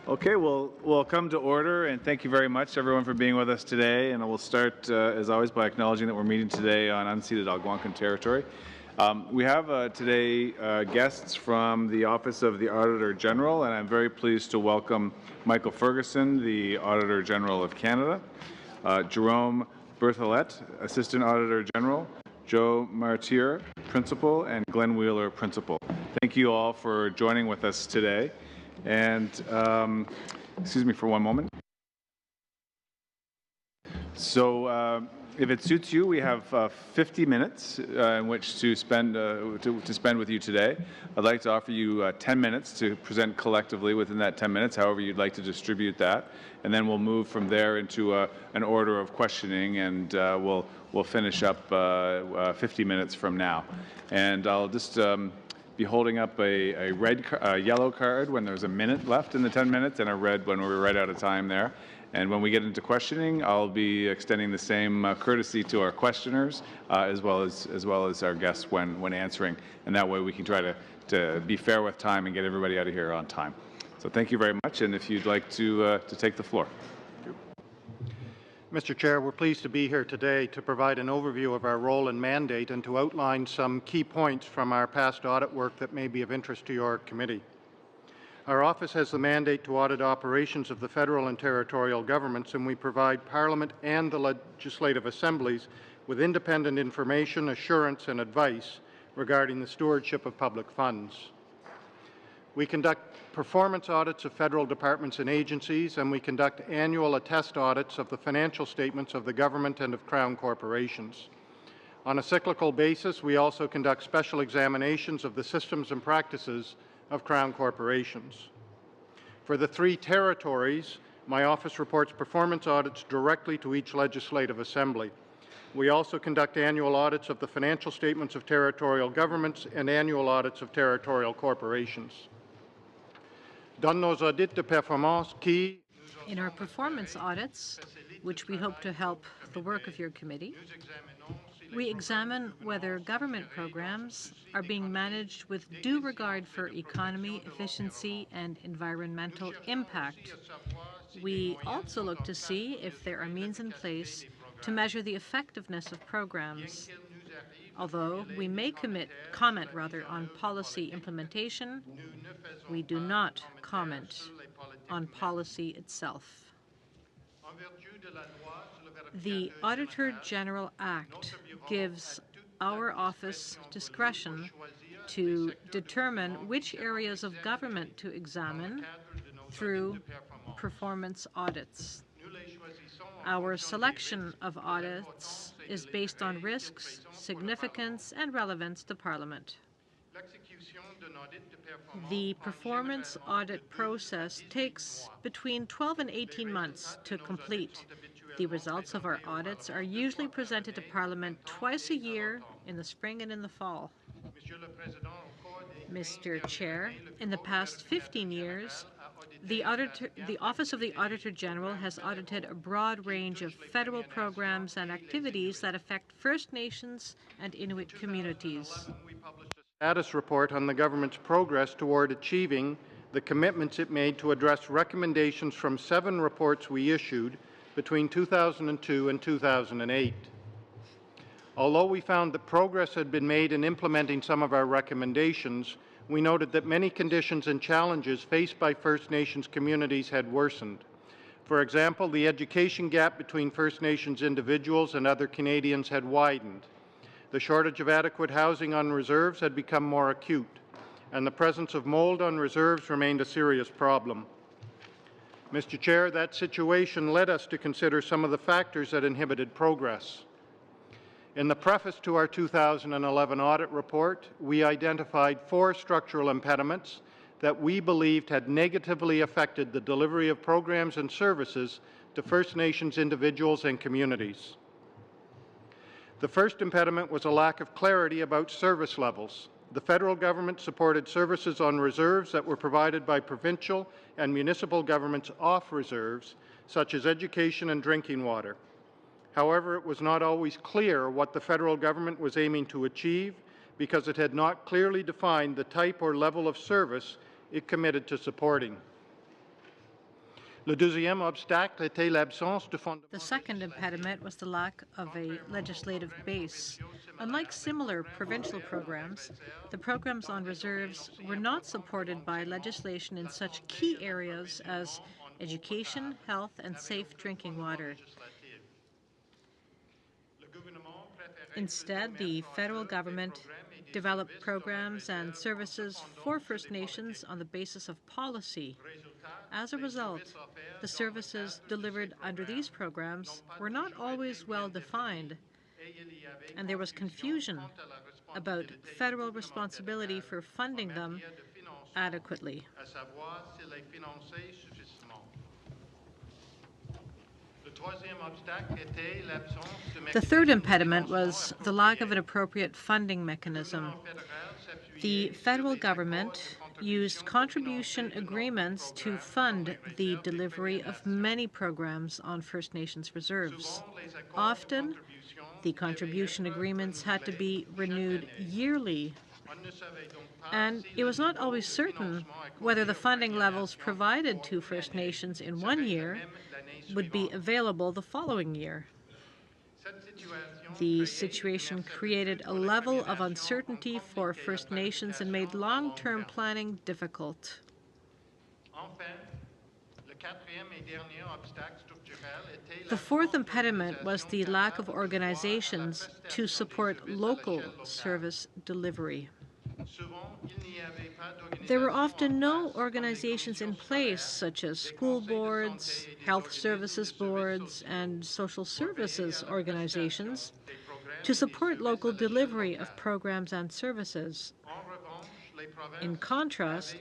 Okay, we'll come to order, and thank you very much, everyone, for being with us today. And we'll start, as always, by acknowledging that we're meeting today on unceded Algonquin territory. We have today guests from the Office of the Auditor General, and I'm very pleased to welcome Michael Ferguson, the Auditor General of Canada, Jerome Berthollet, Assistant Auditor General, Joe Martyr, Principal, and Glenn Wheeler, Principal. Thank you all for joining with us today. And excuse me for one moment. So if it suits you, we have 50 minutes in which to spend with you today. I'd like to offer you 10 minutes to present collectively within that 10 minutes, however you'd like to distribute that. And then we'll move from there into an order of questioning, and we'll finish up 50 minutes from now. And I'll just be holding up a yellow card when there's a minute left in the 10 minutes, and a red when we're right out of time there. And when we get into questioning, I'll be extending the same courtesy to our questioners as well as our guests when answering, and that way we can try to be fair with time and get everybody out of here on time. So thank you very much, and if you'd like to take the floor. Mr. Chair, we're pleased to be here today to provide an overview of our role and mandate and to outline some key points from our past audit work that may be of interest to your committee. Our office has the mandate to audit operations of the federal and territorial governments, and we provide Parliament and the legislative assemblies with independent information, assurance, and advice regarding the stewardship of public funds. We conduct performance audits of federal departments and agencies, and we conduct annual attest audits of the financial statements of the government and of Crown corporations. On a cyclical basis, we also conduct special examinations of the systems and practices of Crown corporations. For the 3 territories, my office reports performance audits directly to each legislative assembly. We also conduct annual audits of the financial statements of territorial governments and annual audits of territorial corporations. In our performance audits, which we hope to help the work of your committee, we examine whether government programs are being managed with due regard for economy, efficiency, and environmental impact. We also look to see if there are means in place to measure the effectiveness of programs. Although we may comment on policy implementation, we do not comment on policy itself. The Auditor General Act gives our office discretion to determine which areas of government to examine through performance audits. Our selection of audits is based on risks, significance, and relevance to Parliament. The performance audit process takes between 12 and 18 months to complete. The results of our audits are usually presented to Parliament twice a year, in the spring and in the fall. Mr. Chair, in the past 15 years, the Office of the Auditor General has audited a broad range of federal programs and activities that affect First Nations and Inuit communities. We published a status report on the government's progress toward achieving the commitments it made to address recommendations from 7 reports we issued between 2002 and 2008. Although we found that progress had been made in implementing some of our recommendations, we noted that many conditions and challenges faced by First Nations communities had worsened. For example, the education gap between First Nations individuals and other Canadians had widened. The shortage of adequate housing on reserves had become more acute, and the presence of mold on reserves remained a serious problem. Mr. Chair, that situation led us to consider some of the factors that inhibited progress. In the preface to our 2011 audit report, we identified 4 structural impediments that we believed had negatively affected the delivery of programs and services to First Nations individuals and communities. The first impediment was a lack of clarity about service levels. The federal government supported services on reserves that were provided by provincial and municipal governments off reserves, such as education and drinking water. However, it was not always clear what the federal government was aiming to achieve because it had not clearly defined the type or level of service it committed to supporting. Le deuxième obstacle était l'absence de fondement. The second impediment was the lack of a legislative base. Unlike similar provincial programs, the programs on reserves were not supported by legislation in such key areas as education, health, and safe drinking water. Instead, the federal government developed programs and services for First Nations on the basis of policy. As a result, the services delivered under these programs were not always well defined, and there was confusion about federal responsibility for funding them adequately. The third impediment was the lack of an appropriate funding mechanism. The federal government used contribution agreements to fund the delivery of many programs on First Nations reserves. Often, the contribution agreements had to be renewed yearly, and it was not always certain whether the funding levels provided to First Nations in one year would be available the following year. The situation created a level of uncertainty for First Nations and made long-term planning difficult. The fourth impediment was the lack of organizations to support local service delivery. There were often no organizations in place, such as school boards, health services boards, and social services organizations, to support local delivery of programs and services. In contrast,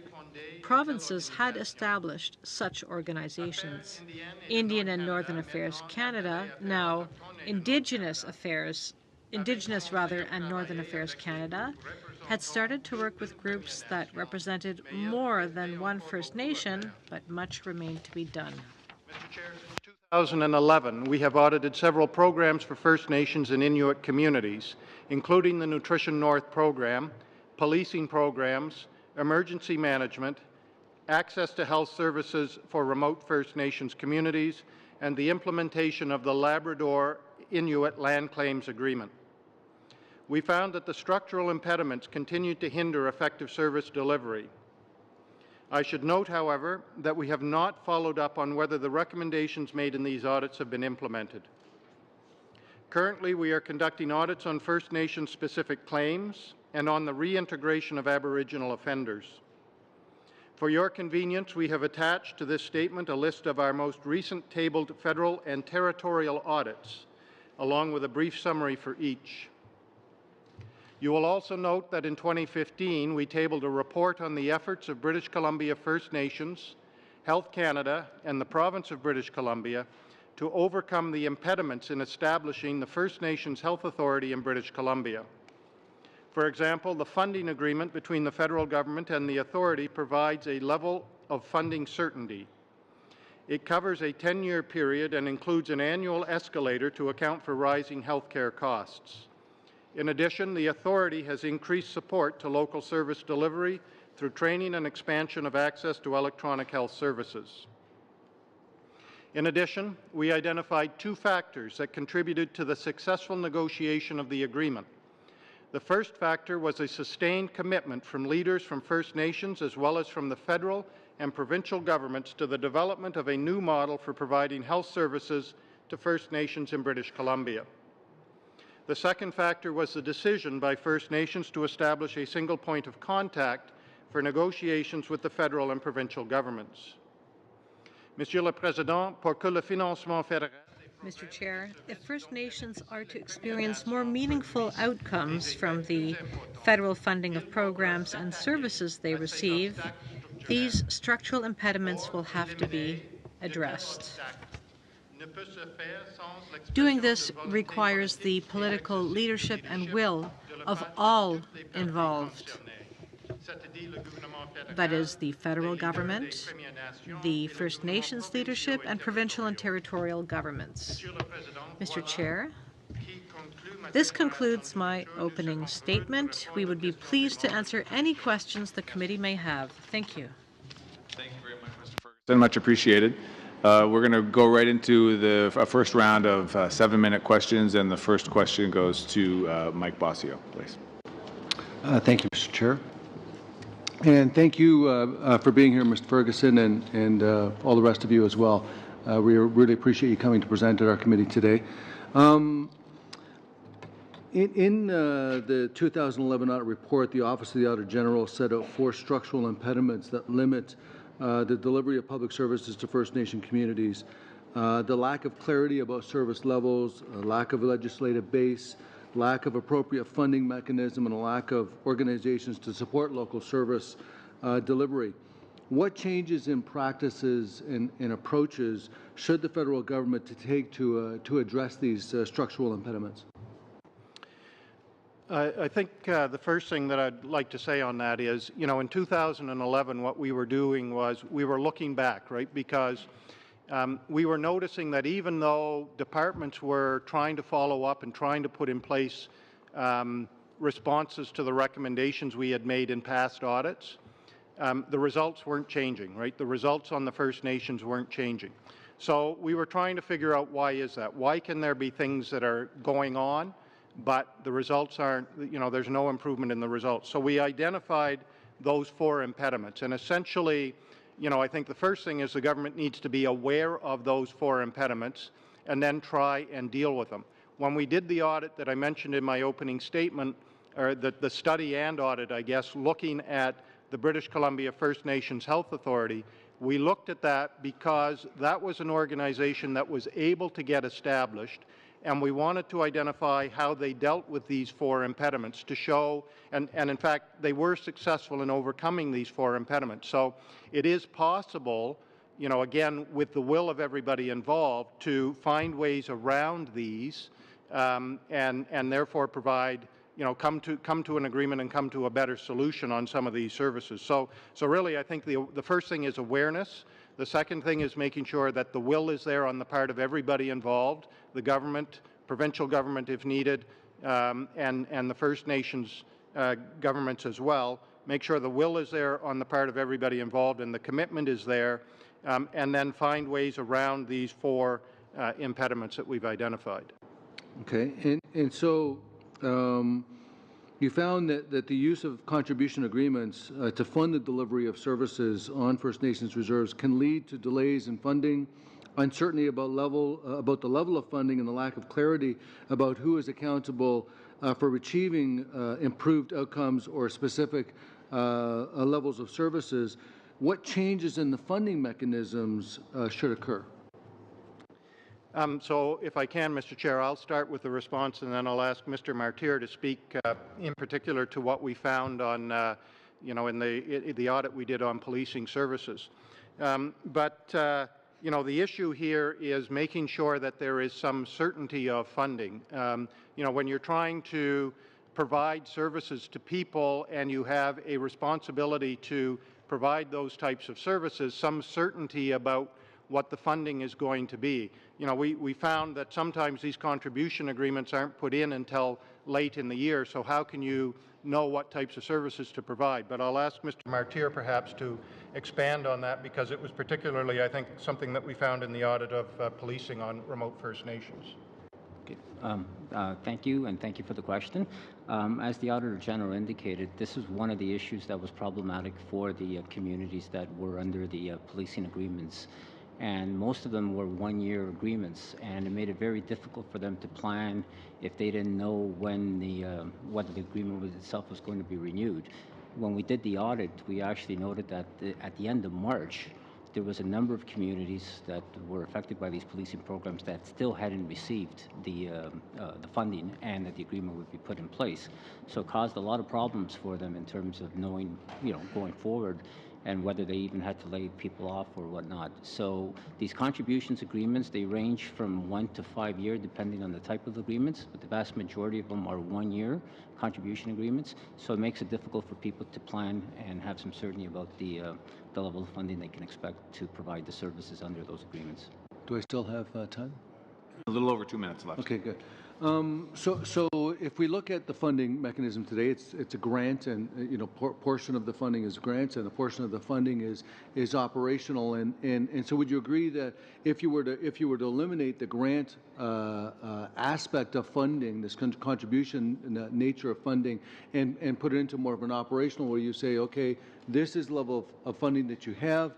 provinces had established such organizations. Indian and Northern Affairs Canada, now Indigenous and Northern Affairs Canada, had started to work with groups that represented more than one First Nation, but much remained to be done. Mr. Chair, since 2011, we have audited several programs for First Nations and Inuit communities, including the Nutrition North program, policing programs, emergency management, access to health services for remote First Nations communities, and the implementation of the Labrador Inuit Land Claims Agreement. We found that the structural impediments continued to hinder effective service delivery. I should note, however, that we have not followed up on whether the recommendations made in these audits have been implemented. Currently, we are conducting audits on First Nation-specific claims and on the reintegration of Aboriginal offenders. For your convenience, we have attached to this statement a list of our most recent tabled federal and territorial audits, along with a brief summary for each. You will also note that in 2015, we tabled a report on the efforts of British Columbia First Nations, Health Canada, and the Province of British Columbia to overcome the impediments in establishing the First Nations Health Authority in British Columbia. For example, the funding agreement between the federal government and the authority provides a level of funding certainty. It covers a 10-year period and includes an annual escalator to account for rising healthcare costs. In addition, the authority has increased support to local service delivery through training and expansion of access to electronic health services. In addition, we identified two factors that contributed to the successful negotiation of the agreement. The first factor was a sustained commitment from leaders from First Nations as well as from the federal and provincial governments to the development of a new model for providing health services to First Nations in British Columbia. The second factor was the decision by First Nations to establish a single point of contact for negotiations with the federal and provincial governments. Monsieur le Président, pour que le financement fédéral Mr. Chair, if First Nations are to experience more meaningful outcomes from the federal funding of programs and services they receive, these structural impediments will have to be addressed. Doing this requires the political leadership and will of all involved. That is the federal government, the First Nations leadership, and provincial and territorial governments. Mr. Chair, this concludes my opening statement. We would be pleased to answer any questions the committee may have. Thank you. Thank you very much, Mr. Ferguson. Much appreciated. We're going to go right into the first round of 7-minute questions, and the first question goes to Mike Bossio, please. Thank you, Mr. Chair. And thank you for being here, Mr. Ferguson, and all the rest of you as well. We really appreciate you coming to present at our committee today. In the 2011 audit report, the Office of the Auditor General set out 4 structural impediments that limit the delivery of public services to First Nation communities. The lack of clarity about service levels, a lack of legislative base, lack of appropriate funding mechanism, and a lack of organizations to support local service delivery. What changes in practices and approaches should the federal government take to address these structural impediments? I think the first thing that I'd like to say on that is, in 2011, what we were doing was we were looking back, right? Because we were noticing that even though departments were trying to follow up and trying to put in place responses to the recommendations we had made in past audits, the results weren't changing, right? The results on the First Nations weren't changing. So we were trying to figure out, why is that? Why can there be things that are going on, but the results aren't, there's no improvement in the results? So we identified those 4 impediments. And essentially, I think the first thing is the government needs to be aware of those 4 impediments and then try and deal with them. When we did the audit that I mentioned in my opening statement, or the study and audit, I guess, looking at the British Columbia First Nations Health Authority, we looked at that because that was an organization that was able to get established, and we wanted to identify how they dealt with these 4 impediments to show, and in fact, they were successful in overcoming these 4 impediments. So it is possible, again, with the will of everybody involved, to find ways around these and therefore provide, come to an agreement and come to a better solution on some of these services. So really, I think the first thing is awareness. The second thing is making sure that the will is there on the part of everybody involved, the government, provincial government if needed, and the First Nations governments as well. Make sure the will is there on the part of everybody involved and the commitment is there, and then find ways around these 4 impediments that we've identified. Okay, and so you found that the use of contribution agreements to fund the delivery of services on First Nations reserves can lead to delays in funding, uncertainty about the level of funding, and the lack of clarity about who is accountable for achieving improved outcomes or specific levels of services. What changes in the funding mechanisms should occur? So if I can, Mr. Chair, I'll start with the response and then I'll ask Mr. Martyr to speak in particular to what we found on, in the audit we did on policing services. The issue here is making sure that there is some certainty of funding. When you're trying to provide services to people and you have a responsibility to provide those types of services, some certainty about what the funding is going to be. We found that sometimes these contribution agreements aren't put in until late in the year, so how can you know what types of services to provide? But I'll ask Mr. Martyr perhaps to expand on that, because it was particularly, I think, something that we found in the audit of policing on remote First Nations. Okay. Thank you, and thank you for the question. As the Auditor General indicated, this is one of the issues that was problematic for the communities that were under the policing agreements. And most of them were one-year agreements, and it made it very difficult for them to plan if they didn't know when whether the agreement itself was going to be renewed. When we did the audit, we actually noted that at the end of March, there was a number of communities that were affected by these policing programs that still hadn't received the funding, and that the agreement would be put in place. So it caused a lot of problems for them in terms of knowing, going forward, and whether they even had to lay people off or whatnot. So these contributions agreements, they range from 1 to 5 years, depending on the type of agreements, but the vast majority of them are 1-year contribution agreements. So it makes it difficult for people to plan and have some certainty about the level of funding they can expect to provide the services under those agreements. Do I still have time? A little over 2 minutes left. Okay, good. So if we look at the funding mechanism today, it's a grant, and portion of the funding is grants, and a portion of the funding is operational. And so would you agree that if you were to eliminate the grant aspect of funding, this contribution nature of funding, and put it into more of an operational, where you say, okay, this is the level of funding that you have.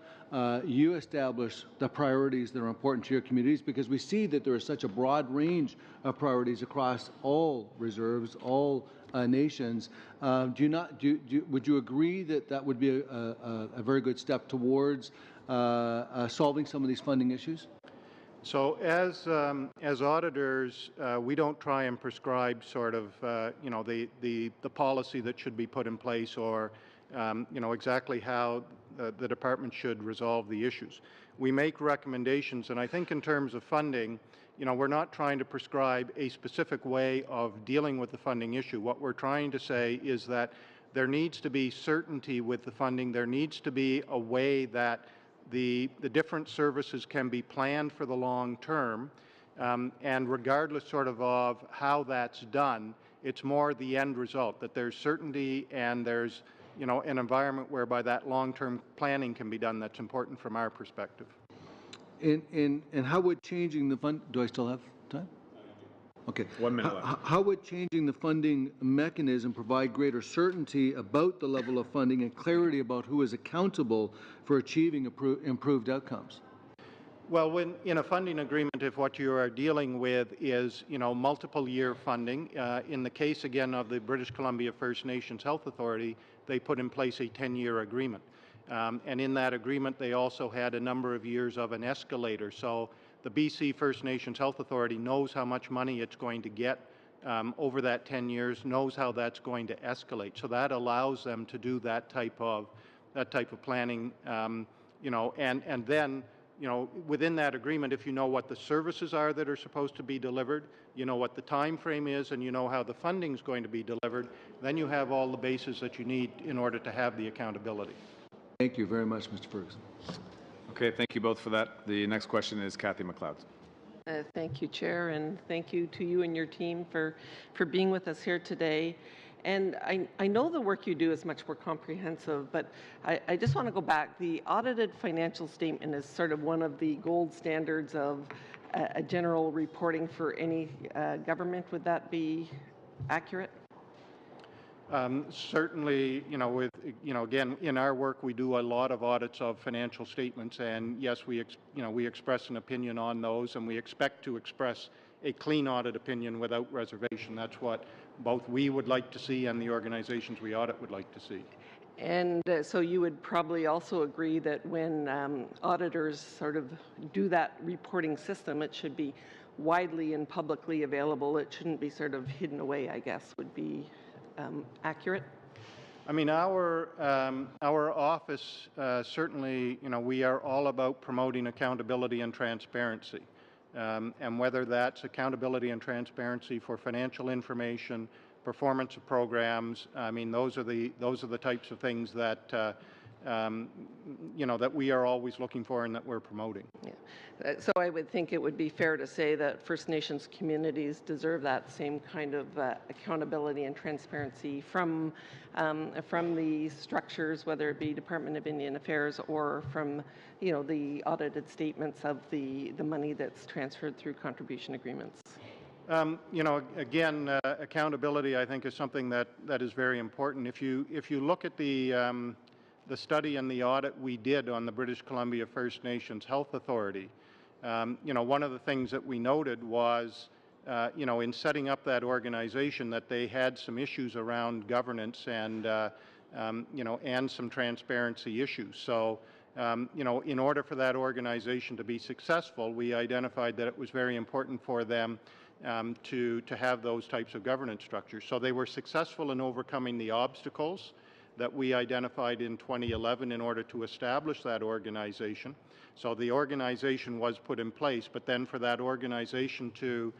You establish the priorities that are important to your communities, because we see that there is such a broad range of priorities across all reserves, all nations. Would you agree that that would be a very good step towards solving some of these funding issues? So as auditors, we don't try and prescribe sort of the policy that should be put in place, or exactly how the department should resolve the issues. We make recommendations, and I think in terms of funding, we're not trying to prescribe a specific way of dealing with the funding issue. What we're trying to say is that there needs to be certainty with the funding. There needs to be a way that the different services can be planned for the long term, and regardless sort of how that's done, it's more the end result, that there's certainty and there's an environment whereby that long-term planning can be done. That's important from our perspective. And how would changing the fund? Do I still have time? Okay. 1 minute left. How would changing the funding mechanism provide greater certainty about the level of funding and clarity about who is accountable for achieving improved outcomes? Well, when in a funding agreement, if what you are dealing with is, multiple year funding, in the case again of the British Columbia First Nations Health Authority, they put in place a 10-year agreement. And in that agreement, they also had a number of years of an escalator. So the BC First Nations Health Authority knows how much money it's going to get over that 10 years, knows how that's going to escalate. So that allows them to do that type of planning, and then, within that agreement, if you know what the services are that are supposed to be delivered, you know what the time frame is, and you know how the funding is going to be delivered, then you have all the bases that you need in order to have the accountability. Thank you very much, Mr. Ferguson. Okay, thank you both for that. The next question is Kathy McLeod. Thank you, Chair, and thank you to you and your team for being with us here today. And I know the work you do is much more comprehensive, but I just want to go back. The audited financial statement is sort of one of the gold standards of a general reporting for any government. Would that be accurate? Certainly, again, in our work, we do a lot of audits of financial statements, and yes, we express an opinion on those, and we expect to express a clean audit opinion without reservation. That's what both we would like to see and the organizations we audit would like to see. And so you would probably also agree that when auditors sort of do that reporting system, it should be widely and publicly available. It shouldn't be sort of hidden away, I guess, would be accurate? I mean, our office certainly, we are all about promoting accountability and transparency, and whether that's accountability and transparency for financial information, performance of programs. I mean, those are the types of things that that we are always looking for and that we're promoting. Yeah. So I would think it would be fair to say that First Nations communities deserve that same kind of accountability and transparency from the structures, whether it be Department of Indian Affairs or from the audited statements of the money that's transferred through contribution agreements. Again, accountability, I think, is something that is very important. If you look at the study and the audit we did on the British Columbia First Nations Health Authority, one of the things that we noted was, in setting up that organization, that they had some issues around governance and, and some transparency issues. So, in order for that organization to be successful, we identified that it was very important for them to have those types of governance structures. So they were successful in overcoming the obstacles that we identified in 2011 in order to establish that organization. So the organization was put in place, but then for that organization to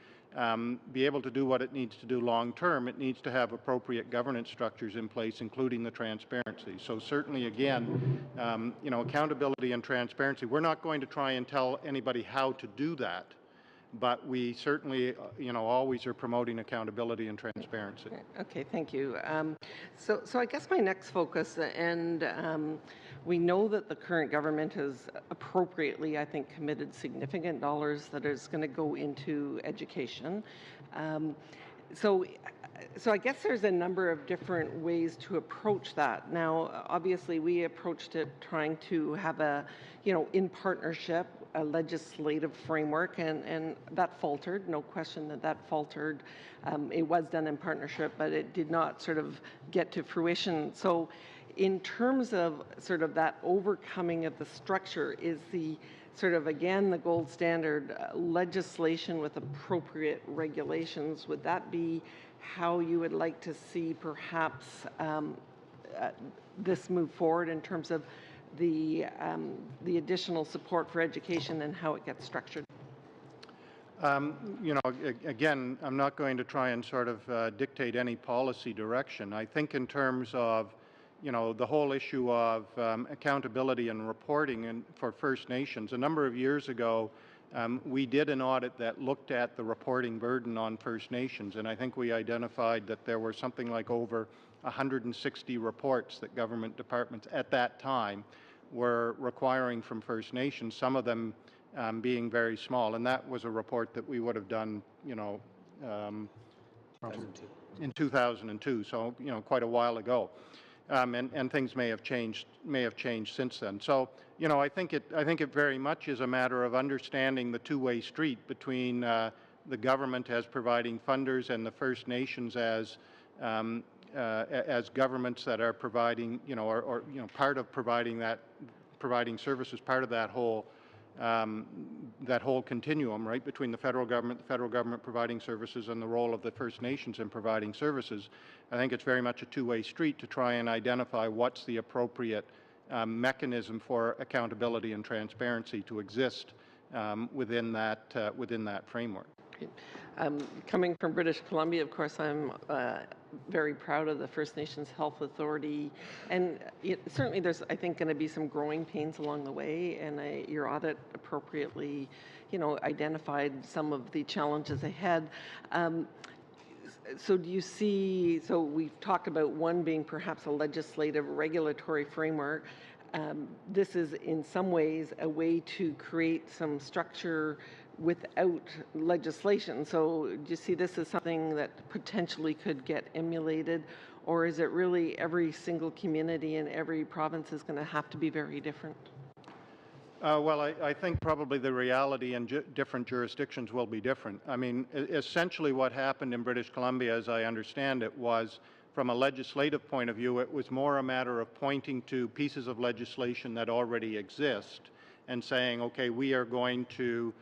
be able to do what it needs to do long term, it needs to have appropriate governance structures in place, including the transparency. So certainly, again, accountability and transparency. We're not going to try and tell anybody how to do that. but we certainly, always are promoting accountability and transparency. Okay, thank you. So I guess my next focus, and we know that the current government has appropriately, I think, committed significant dollars that is going to go into education. So I guess there's a number of different ways to approach that. Now, obviously, we approached it trying to have a, in partnership, a legislative framework, and that faltered. No question that faltered. It was done in partnership, but it did not sort of get to fruition. So in terms of sort of that overcoming of the structure, is the sort of, again, the gold standard legislation with appropriate regulations? Would that be how you would like to see perhaps this move forward in terms of the additional support for education and how it gets structured? Again, I'm not going to try and sort of dictate any policy direction. I think in terms of, the whole issue of accountability and reporting for First Nations, a number of years ago, we did an audit that looked at the reporting burden on First Nations, and I think we identified that there were something like over 160 reports that government departments at that time were requiring from First Nations, some of them being very small. And that was a report that we would have done, in 2002, so, quite a while ago. And things may have changed since then. So, I think it very much is a matter of understanding the two-way street between the government as providing funders and the First Nations as governments that are providing, or part of providing services, part of that whole continuum, right, between the federal government providing services and the role of the First Nations in providing services. I think it's very much a two-way street to try and identify what's the appropriate mechanism for accountability and transparency to exist within that framework. Coming from British Columbia, of course, I'm very proud of the First Nations Health Authority, and certainly there's, I think, going to be some growing pains along the way, and your audit appropriately, identified some of the challenges ahead. So do you see, so we've talked about one being perhaps a legislative regulatory framework. This is in some ways a way to create some structure without legislation. So do you see this as something that potentially could get emulated, or is it really every single community in every province is going to have to be very different? Well, I think probably the reality in different jurisdictions will be different. I mean, essentially what happened in British Columbia, as I understand it, was from a legislative point of view, it was more a matter of pointing to pieces of legislation that already exist and saying, okay, we are going to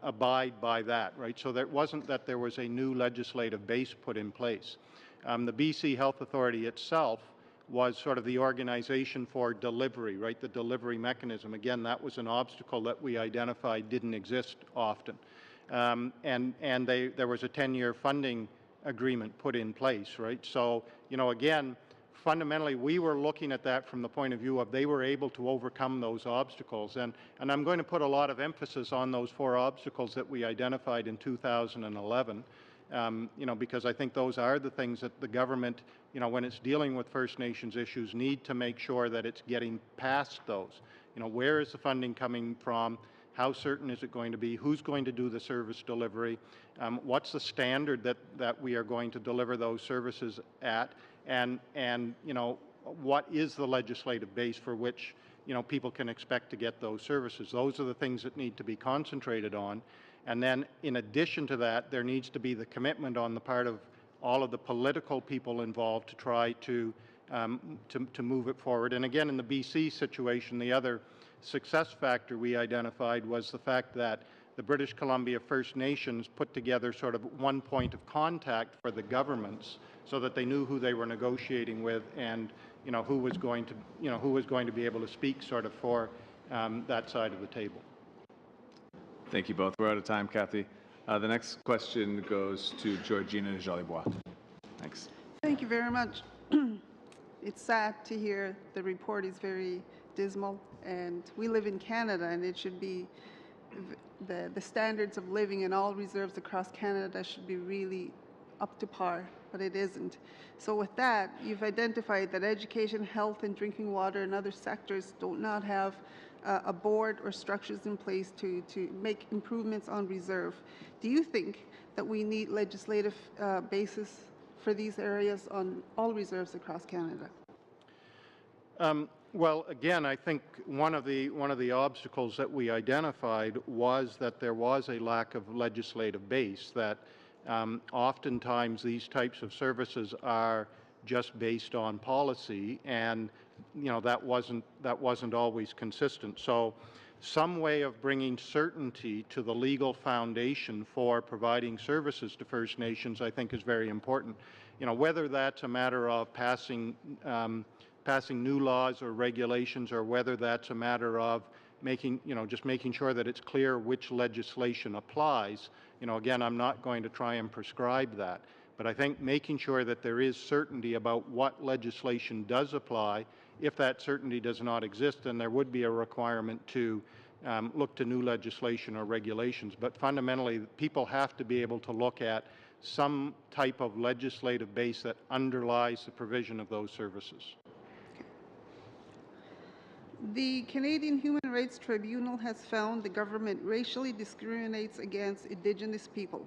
abide by that, right? So that wasn't that there was a new legislative base put in place. The BC Health Authority itself was sort of the organization for delivery, right? The delivery mechanism. Again, that was an obstacle that we identified didn't exist often. And there was a 10-year funding agreement put in place, right? So, again, fundamentally, we were looking at that from the point of view of they were able to overcome those obstacles. And I'm going to put a lot of emphasis on those 4 obstacles that we identified in 2011, because I think those are the things that the government, when it's dealing with First Nations issues, need to make sure that it's getting past those. Where is the funding coming from? How certain is it going to be? Who's going to do the service delivery? What's the standard that we are going to deliver those services at? And what is the legislative base for which, people can expect to get those services? Those are the things that need to be concentrated on. And then in addition to that, there needs to be the commitment on the part of all of the political people involved to try to move it forward. And again, in the BC situation, the other success factor we identified was the fact that the British Columbia First Nations put together sort of one point of contact for the governments so that they knew who they were negotiating with and who was going to be able to speak sort of for that side of the table. Thank you both. We're out of time, Kathy. The next question goes to Georgina Jolibois. Thanks. Thank you very much. It's sad to hear the report is very dismal, and we live in Canada, and it should be the standards of living in all reserves across Canada should be really up to par, but it isn't. So with that, you've identified that education, health, and drinking water and other sectors do not have a board or structures in place to make improvements on reserve. Do you think that we need legislative basis for these areas on all reserves across Canada? Well, again, I think one of the obstacles that we identified was that there was a lack of legislative base, that oftentimes these types of services are just based on policy, and that wasn't always consistent. So some way of bringing certainty to the legal foundation for providing services to First Nations, I think, is very important. Whether that's a matter of passing new laws or regulations, or whether that's a matter of just making sure that it's clear which legislation applies. Again, I'm not going to try and prescribe that, but I think making sure that there is certainty about what legislation does apply. If that certainty does not exist, then there would be a requirement to look to new legislation or regulations. But fundamentally, people have to be able to look at some type of legislative base that underlies the provision of those services. The Canadian Human Rights Tribunal has found the government racially discriminates against Indigenous people.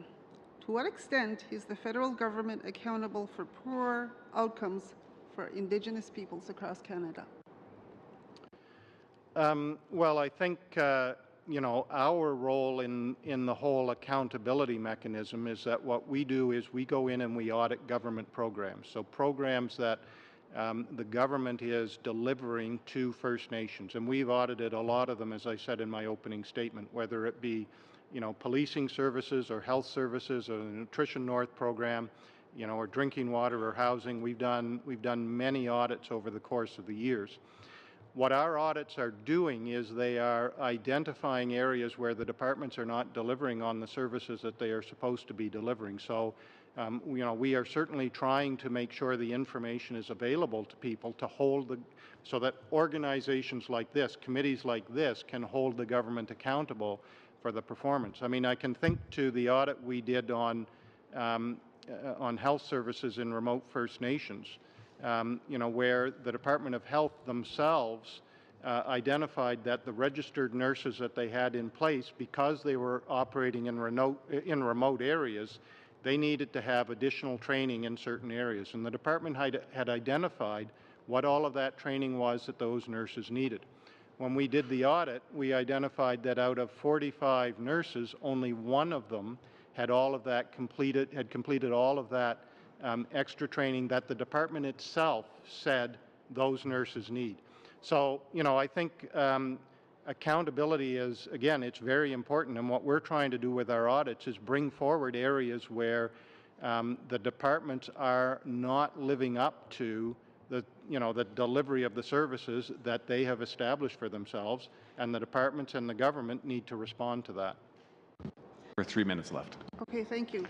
To what extent is the federal government accountable for poor outcomes for Indigenous peoples across Canada? Well, I think our role in the whole accountability mechanism is that what we do is we go in and we audit government programs. So programs that the government is delivering to First Nations, and we've audited a lot of them, as I said in my opening statement, whether it be policing services or health services or the Nutrition North program, or drinking water or housing. We've done many audits over the course of the years. What our audits are doing is they are identifying areas where the departments are not delivering on the services that they are supposed to be delivering. So, we are certainly trying to make sure the information is available to people to so that organizations like this, committees like this, can hold the government accountable for the performance. I mean, I can think to the audit we did on health services in remote First Nations. Where the Department of Health themselves identified that the registered nurses that they had in place, because they were operating in remote areas, they needed to have additional training in certain areas. And the department had identified what all of that training was that those nurses needed. When we did the audit, we identified that out of 45 nurses, only one of them had completed all of that extra training that the department itself said those nurses need. So, I think accountability is, again, it's very important, and what we're trying to do with our audits is bring forward areas where the departments are not living up to the delivery of the services that they have established for themselves, and the departments and the government need to respond to that. For 3 minutes left. Okay, thank you.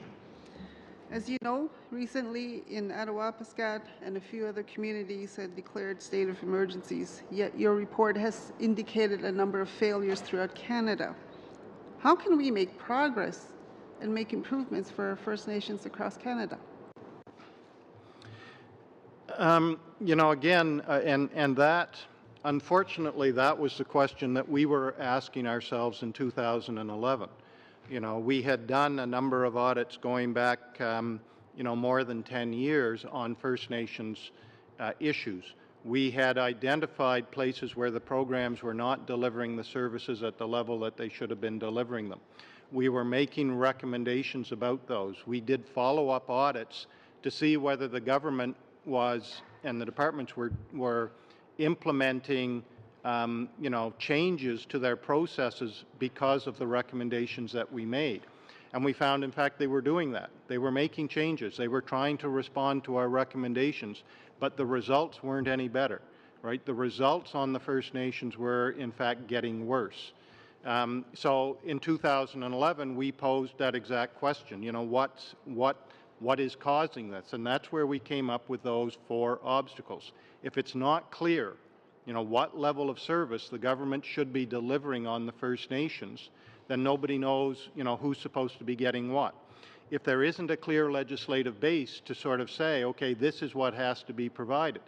As you know, recently in Attawapiskat and a few other communities had declared state of emergencies, yet your report has indicated a number of failures throughout Canada. How can we make progress and make improvements for First Nations across Canada? Again, and that, unfortunately, that was the question that we were asking ourselves in 2011. We had done a number of audits going back, more than 10 years on First Nations issues. We had identified places where the programs were not delivering the services at the level that they should have been delivering them. We were making recommendations about those. We did follow-up audits to see whether the government and the departments were implementing changes to their processes because of the recommendations that we made. And we found, in fact, they were doing that. They were making changes. They were trying to respond to our recommendations, but the results weren't any better, right? The results on the First Nations were, in fact, getting worse. So in 2011, we posed that exact question, what is causing this? And that's where we came up with those 4 obstacles. If it's not clear what level of service the government should be delivering on the First Nations, then nobody knows, who's supposed to be getting what. If there isn't a clear legislative base to sort of say, okay, this is what has to be provided,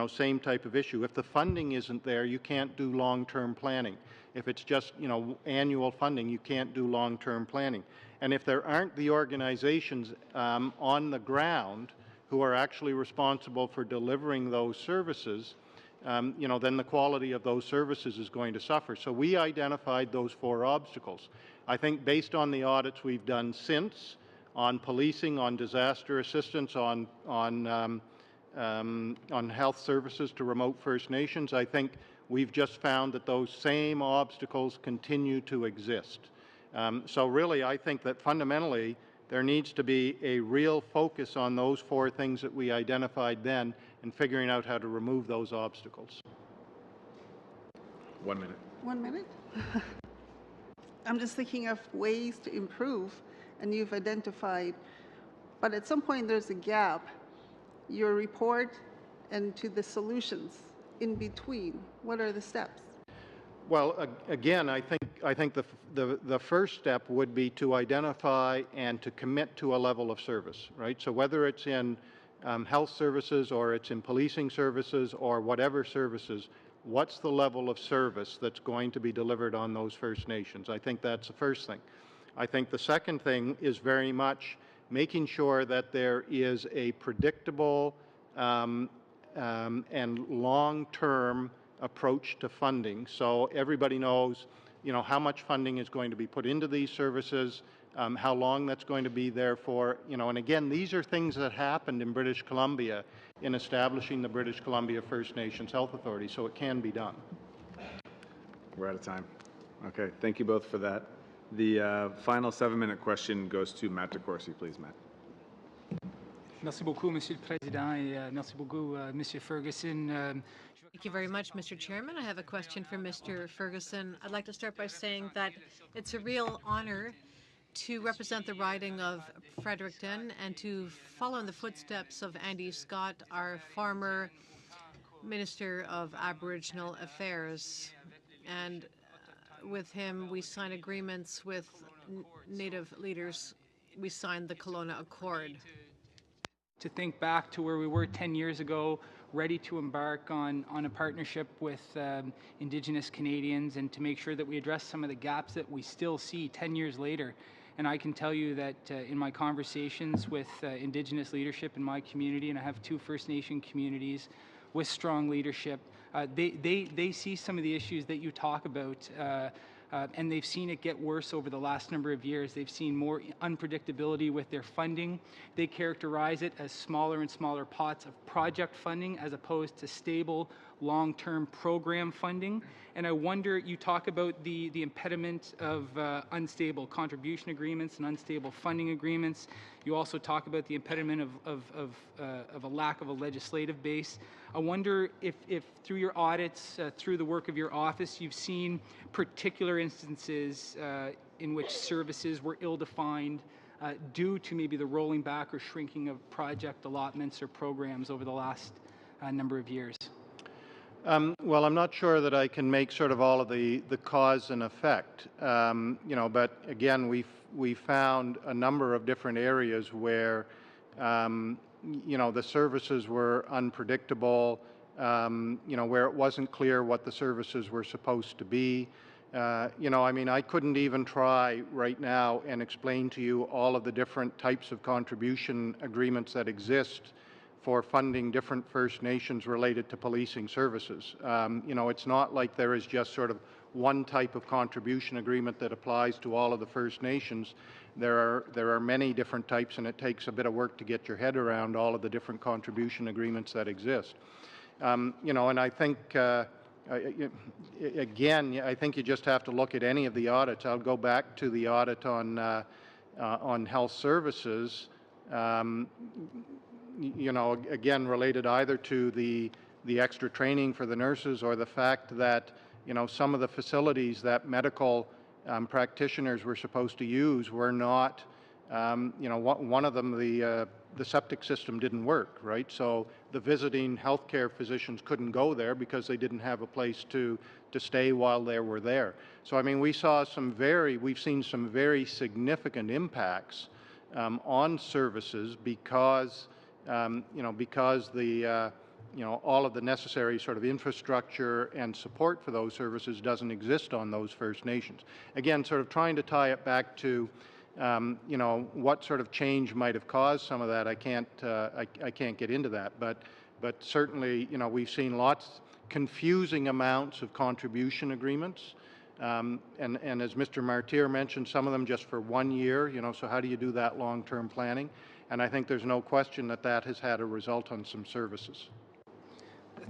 same type of issue. If the funding isn't there, you can't do long-term planning. If it's just, annual funding, you can't do long-term planning. And if there aren't the organizations on the ground who are actually responsible for delivering those services, then the quality of those services is going to suffer. So we identified those 4 obstacles. I think based on the audits we've done since, on policing, on disaster assistance, on health services to remote First Nations, I think we've just found that those same obstacles continue to exist. So really, I think that fundamentally, there needs to be a real focus on those 4 things that we identified then and figuring out how to remove those obstacles. 1 minute. 1 minute? I'm just thinking of ways to improve, and you've identified, but at some point there's a gap. Your report and to the solutions in between. What are the steps? Well, again, I think the first step would be to identify and to commit to a level of service, right? So whether it's in health services or it's in policing services or whatever services, what's the level of service that's going to be delivered on those First Nations? I think that's the first thing. I think the second thing is very much making sure that there is a predictable and long-term approach to funding, so everybody knows, how much funding is going to be put into these services, how long that's going to be there for, and again, these are things that happened in British Columbia in establishing the British Columbia First Nations Health Authority, so it can be done. We're out of time. Okay, thank you both for that. The final 7-minute question goes to Matt DeCourcy, please, Matt. Merci beaucoup, Monsieur le Président, et merci beaucoup, Monsieur Ferguson. Thank you very much, Mr. Chairman. I have a question for Mr. Ferguson. I'd like to start by saying that it's a real honor to represent the riding of Fredericton and to follow in the footsteps of Andy Scott, our former Minister of Aboriginal Affairs. And with him, we signed agreements with Native leaders. We signed the Kelowna Accord. To think back to where we were 10 years ago, ready to embark on a partnership with Indigenous Canadians and to make sure that we address some of the gaps that we still see 10 years later. And I can tell you that in my conversations with Indigenous leadership in my community, and I have 2 First Nation communities with strong leadership, they see some of the issues that you talk about, and they've seen it get worse over the last number of years. They've seen more unpredictability with their funding. They characterize it as smaller and smaller pots of project funding as opposed to stable, long-term program funding. And I wonder, you talk about the impediment of unstable contribution agreements and unstable funding agreements. You also talk about the impediment of a lack of a legislative base. I wonder if through your audits, through the work of your office, you've seen particular instances in which services were ill-defined due to maybe the rolling back or shrinking of project allotments or programs over the last number of years. Well, I'm not sure that I can make sort of all of the cause and effect, but again, we found a number of different areas where, the services were unpredictable, where it wasn't clear what the services were supposed to be. I couldn't even try right now and explain to you all of the different types of contribution agreements that exist for funding different First Nations related to policing services. It's not like there is just sort of one type of contribution agreement that applies to all of the First Nations. There are many different types, and it takes a bit of work to get your head around all of the different contribution agreements that exist. And I think, again, I think you just have to look at any of the audits. I'll go back to the audit on health services. Again, related either to the extra training for the nurses or the fact that, some of the facilities that medical practitioners were supposed to use were not, one of them, the the septic system didn't work, right? So the visiting healthcare physicians couldn't go there because they didn't have a place to stay while they were there. So I mean, we've seen some very significant impacts on services because because the all of the necessary sort of infrastructure and support for those services doesn't exist on those First Nations. Again, sort of trying to tie it back to what sort of change might have caused some of that. I can't get into that, but certainly we've seen lots confusing amounts of contribution agreements. And as Mr. Martyr mentioned, some of them just for 1 year, so how do you do that long-term planning? And I think there's no question that that has had a result on some services.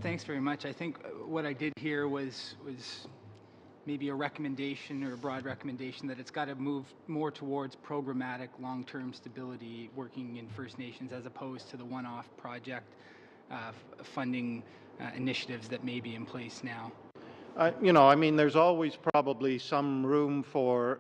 Thanks very much. I think what I did here was maybe a recommendation or a broad recommendation that it's got to move more towards programmatic long-term stability working in First Nations as opposed to the one-off project funding initiatives that may be in place now. I mean, there's always probably some room for,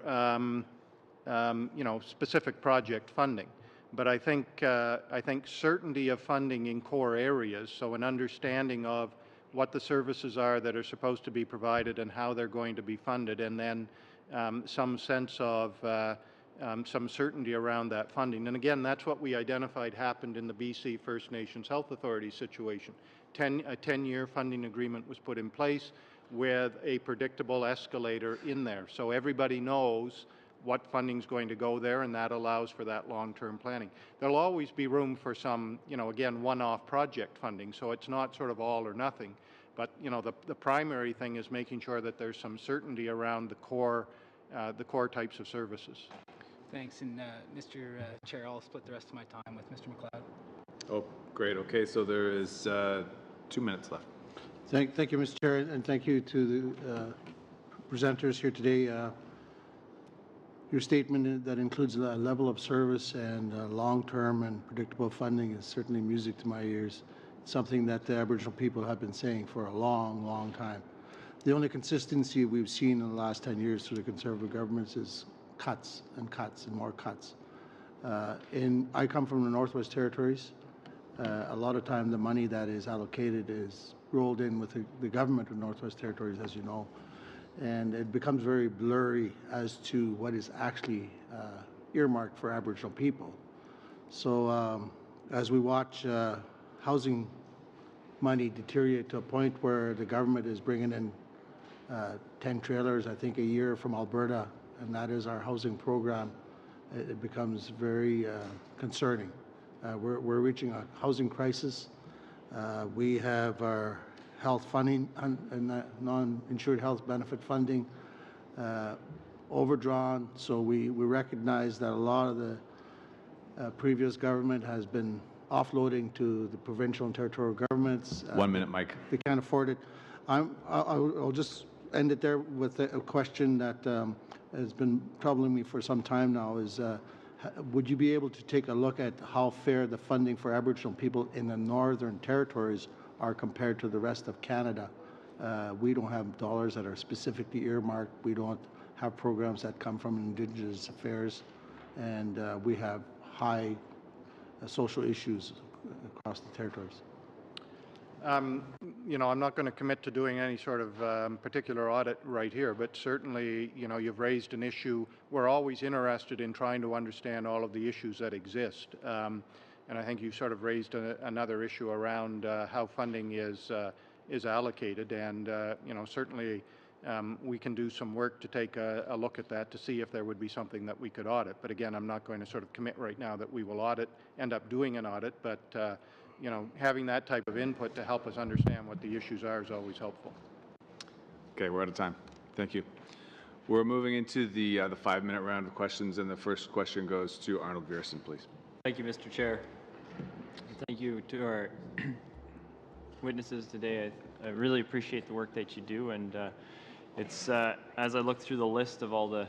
specific project funding. But I think certainty of funding in core areas, so an understanding of what the services are that are supposed to be provided and how they're going to be funded, and then some sense of some certainty around that funding. And again, that's what we identified happened in the BC First Nations Health Authority situation. A 10-year funding agreement was put in place with a predictable escalator in there. So everybody knows what funding is going to go there, and that allows for that long-term planning. There'll always be room for some, again, one-off project funding, so it's not sort of all or nothing. But, the primary thing is making sure that there's some certainty around the core types of services. Thanks, and Mr. Chair, I'll split the rest of my time with Mr. McLeod. Oh, great. Okay, so there is 2 minutes left. Thank you, Mr. Chair, and thank you to the presenters here today. Your statement that includes a level of service and long-term and predictable funding is certainly music to my ears. It's something that the Aboriginal people have been saying for a long, long time. The only consistency we've seen in the last 10 years through the Conservative governments is cuts and cuts and more cuts. I come from the Northwest Territories. A lot of time the money that is allocated is rolled in with the government of Northwest Territories, as you know. And it becomes very blurry as to what is actually earmarked for Aboriginal people. So as we watch housing money deteriorate to a point where the government is bringing in 10 trailers, I think, a year from Alberta, and that is our housing program, it becomes very concerning. We're reaching a housing crisis. We have our health funding and non-insured health benefit funding overdrawn. So we recognize that a lot of the previous government has been offloading to the provincial and territorial governments. 1 minute, Mike. They can't afford it. I'll just end it there with a question that has been troubling me for some time now is, would you be able to take a look at how fair the funding for Aboriginal people in the Northern Territories are compared to the rest of Canada? We don't have dollars that are specifically earmarked. We don't have programs that come from Indigenous affairs, and we have high social issues across the territories. I'm not going to commit to doing any sort of particular audit right here, but certainly, you've raised an issue. We're always interested in trying to understand all of the issues that exist. And I think you've sort of raised another issue around how funding is allocated, and certainly we can do some work to take a look at that to see if there would be something that we could audit. But again, I'm not going to sort of commit right now that we will end up doing an audit, but having that type of input to help us understand what the issues are is always helpful. Okay, we're out of time. Thank you. We're moving into the 5-minute round of questions, and the first question goes to Arnold Gerson, please. Thank you, Mr. Chair. Thank you to our witnesses today. I really appreciate the work that you do, and it's as I look through the list of all the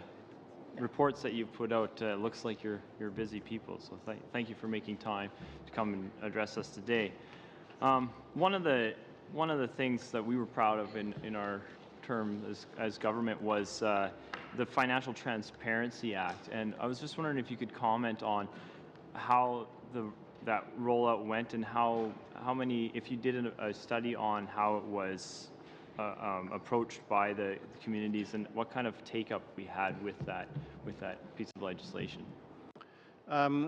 reports that you've put out, it looks like you're busy people. So thank you for making time to come and address us today. One of the things that we were proud of in our term as government was the Financial Transparency Act, and I was just wondering if you could comment on how the that rollout went, and how many, if you did a study on how it was approached by the communities, and what kind of take-up we had with that piece of legislation?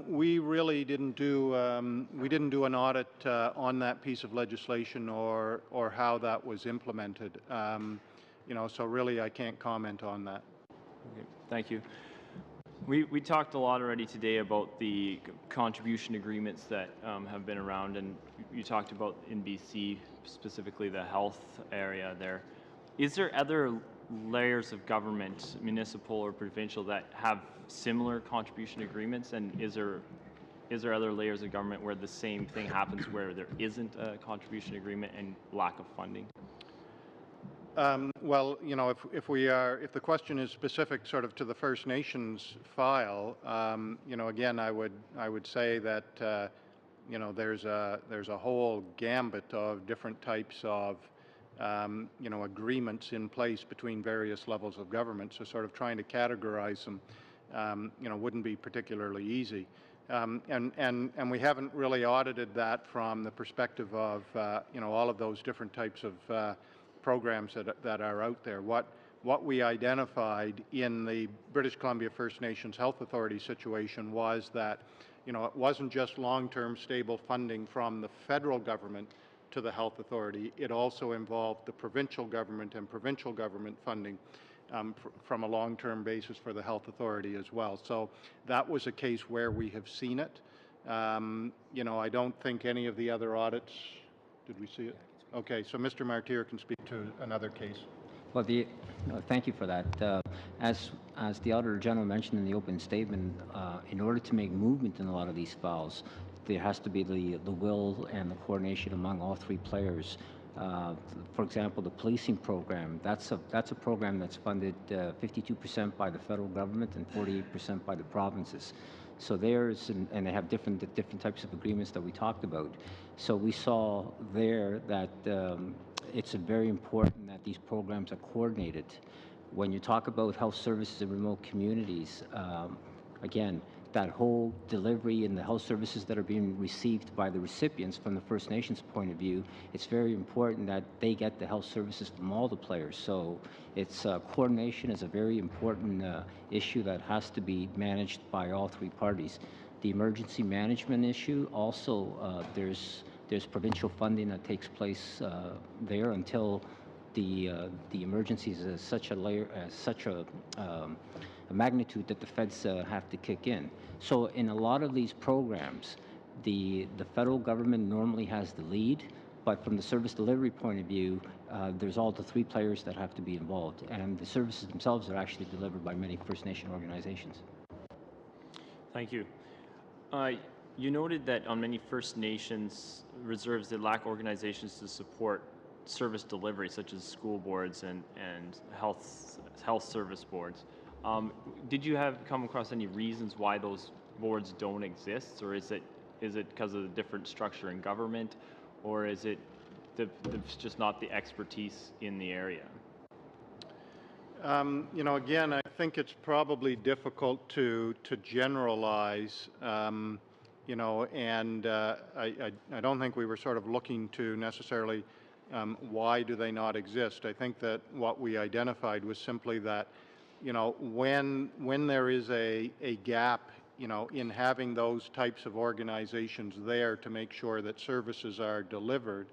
We really didn't do an audit on that piece of legislation or how that was implemented. So really I can't comment on that. Okay, thank you. We talked a lot already today about the contribution agreements that have been around, and you talked about in BC, specifically the health area there. Is there other layers of government, municipal or provincial, that have similar contribution agreements, and is there other layers of government where the same thing happens, where there isn't a contribution agreement and lack of funding? Well, if the question is specific sort of to the First Nations file, again, I would say that, there's a whole gambit of different types of, agreements in place between various levels of government. So sort of trying to categorize them, wouldn't be particularly easy. And we haven't really audited that from the perspective of, all of those different types of programs that are out there. What we identified in the British Columbia First Nations Health Authority situation was that, it wasn't just long-term stable funding from the federal government to the health authority. It also involved the provincial government and provincial government funding from a long-term basis for the health authority as well. So that was a case where we have seen it. I don't think any of the other audits, did we see it? Okay, so Mr. Martyr can speak to another case. Well, thank you for that. As the Auditor General mentioned in the open statement, in order to make movement in a lot of these files, there has to be the will and the coordination among all three players. For example, the policing program, that's a program that's funded 52% by the federal government and 48% by the provinces. So and they have different types of agreements that we talked about. So we saw there that it's very important that these programs are coordinated. When you talk about health services in remote communities, again, that whole delivery and the health services that are being received by the recipients from the First Nations point of view, it's very important that they get the health services from all the players. So it's coordination is a very important issue that has to be managed by all three parties. The emergency management issue also, there's provincial funding that takes place there until the emergencies is such a magnitude that the feds have to kick in. So in a lot of these programs, the federal government normally has the lead, but from the service delivery point of view, there's all the three players that have to be involved, and the services themselves are actually delivered by many First Nation organizations. Thank you. You noted that on many First Nations reserves, they lack organizations to support service delivery, such as school boards and health service boards. Did you come across any reasons why those boards don't exist, or is it because of the different structure in government, or is it there's just not the expertise in the area? Again, I think it's probably difficult to generalize. And I don't think we were sort of looking to necessarily why do they not exist. I think that what we identified was simply that, when there is a gap, in having those types of organizations there to make sure that services are delivered,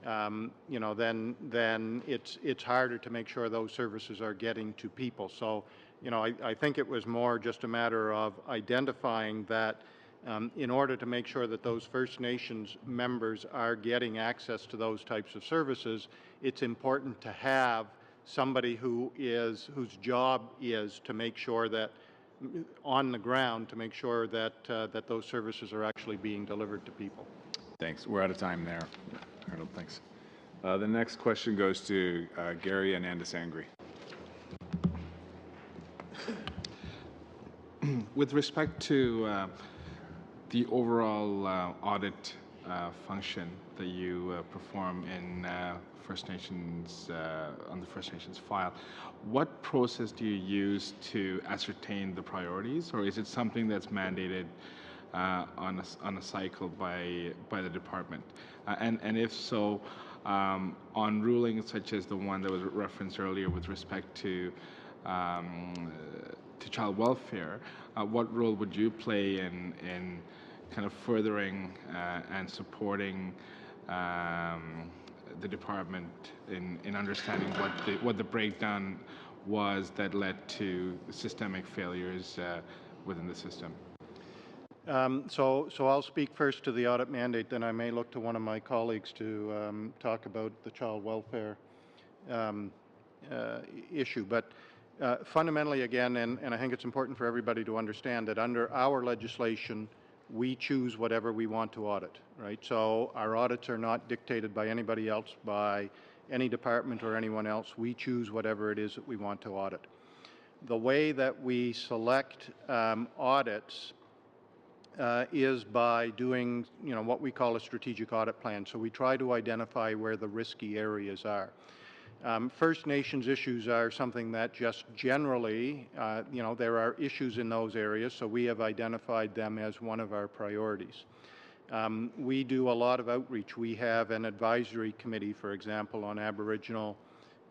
then it's harder to make sure those services are getting to people. So, I think it was more just a matter of identifying that in order to make sure that those First Nations members are getting access to those types of services, it's important to have somebody whose job is to make sure that on the ground to make sure that that those services are actually being delivered to people. Thanks. We're out of time there. Arnold, thanks. The next question goes to Gary and Andasangri. With respect to the overall audit function that you perform in First Nations, on the First Nations file, what process do you use to ascertain the priorities, or is it something that's mandated on a cycle by the department? And if so, on rulings such as the one that was referenced earlier with respect to child welfare, what role would you play in kind of furthering and supporting the department in understanding what the breakdown was that led to systemic failures within the system? So I'll speak first to the audit mandate, then I may look to one of my colleagues to talk about the child welfare issue. But fundamentally, again, and I think it's important for everybody to understand that under our legislation, we choose whatever we want to audit, right? So our audits are not dictated by anybody else, by any department or anyone else. We choose whatever it is that we want to audit. The way that we select audits is by doing, what we call a strategic audit plan. So we try to identify where the risky areas are. First Nations issues are something that just generally, there are issues in those areas, so we have identified them as one of our priorities. We do a lot of outreach. We have an advisory committee, for example, on Aboriginal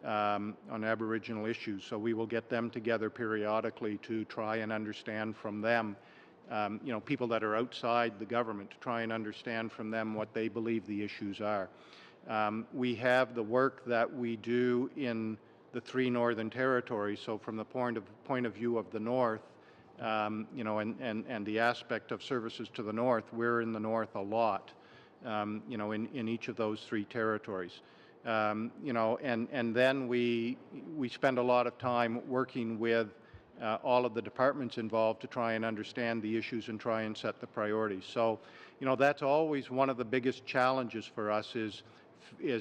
issues, so we will get them together periodically to try and understand from them, people that are outside the government, to try and understand from them what they believe the issues are. We have the work that we do in the 3 Northern Territories. So from the point of view of the North, and the aspect of services to the North, we're in the North a lot, in each of those 3 territories. And then we spend a lot of time working with all of the departments involved to try and understand the issues and try and set the priorities. So, that's always one of the biggest challenges for us is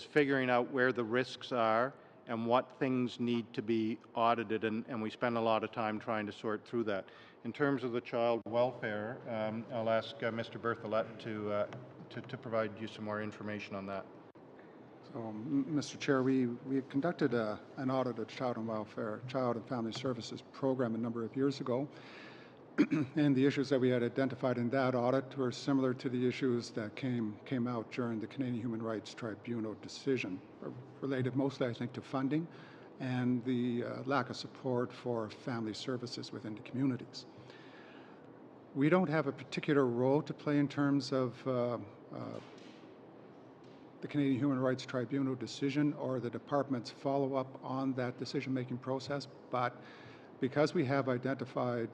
figuring out where the risks are and what things need to be audited, and we spend a lot of time trying to sort through that. In terms of the child welfare, I'll ask Mr. Berthollet to provide you some more information on that. So, Mr. Chair, we conducted an audit of Child and Family Services program a number of years ago. And the issues that we had identified in that audit were similar to the issues that came out during the Canadian Human Rights Tribunal decision, related mostly, I think, to funding and the lack of support for family services within the communities. We don't have a particular role to play in terms of the Canadian Human Rights Tribunal decision or the department's follow-up on that decision-making process, but because we have identified,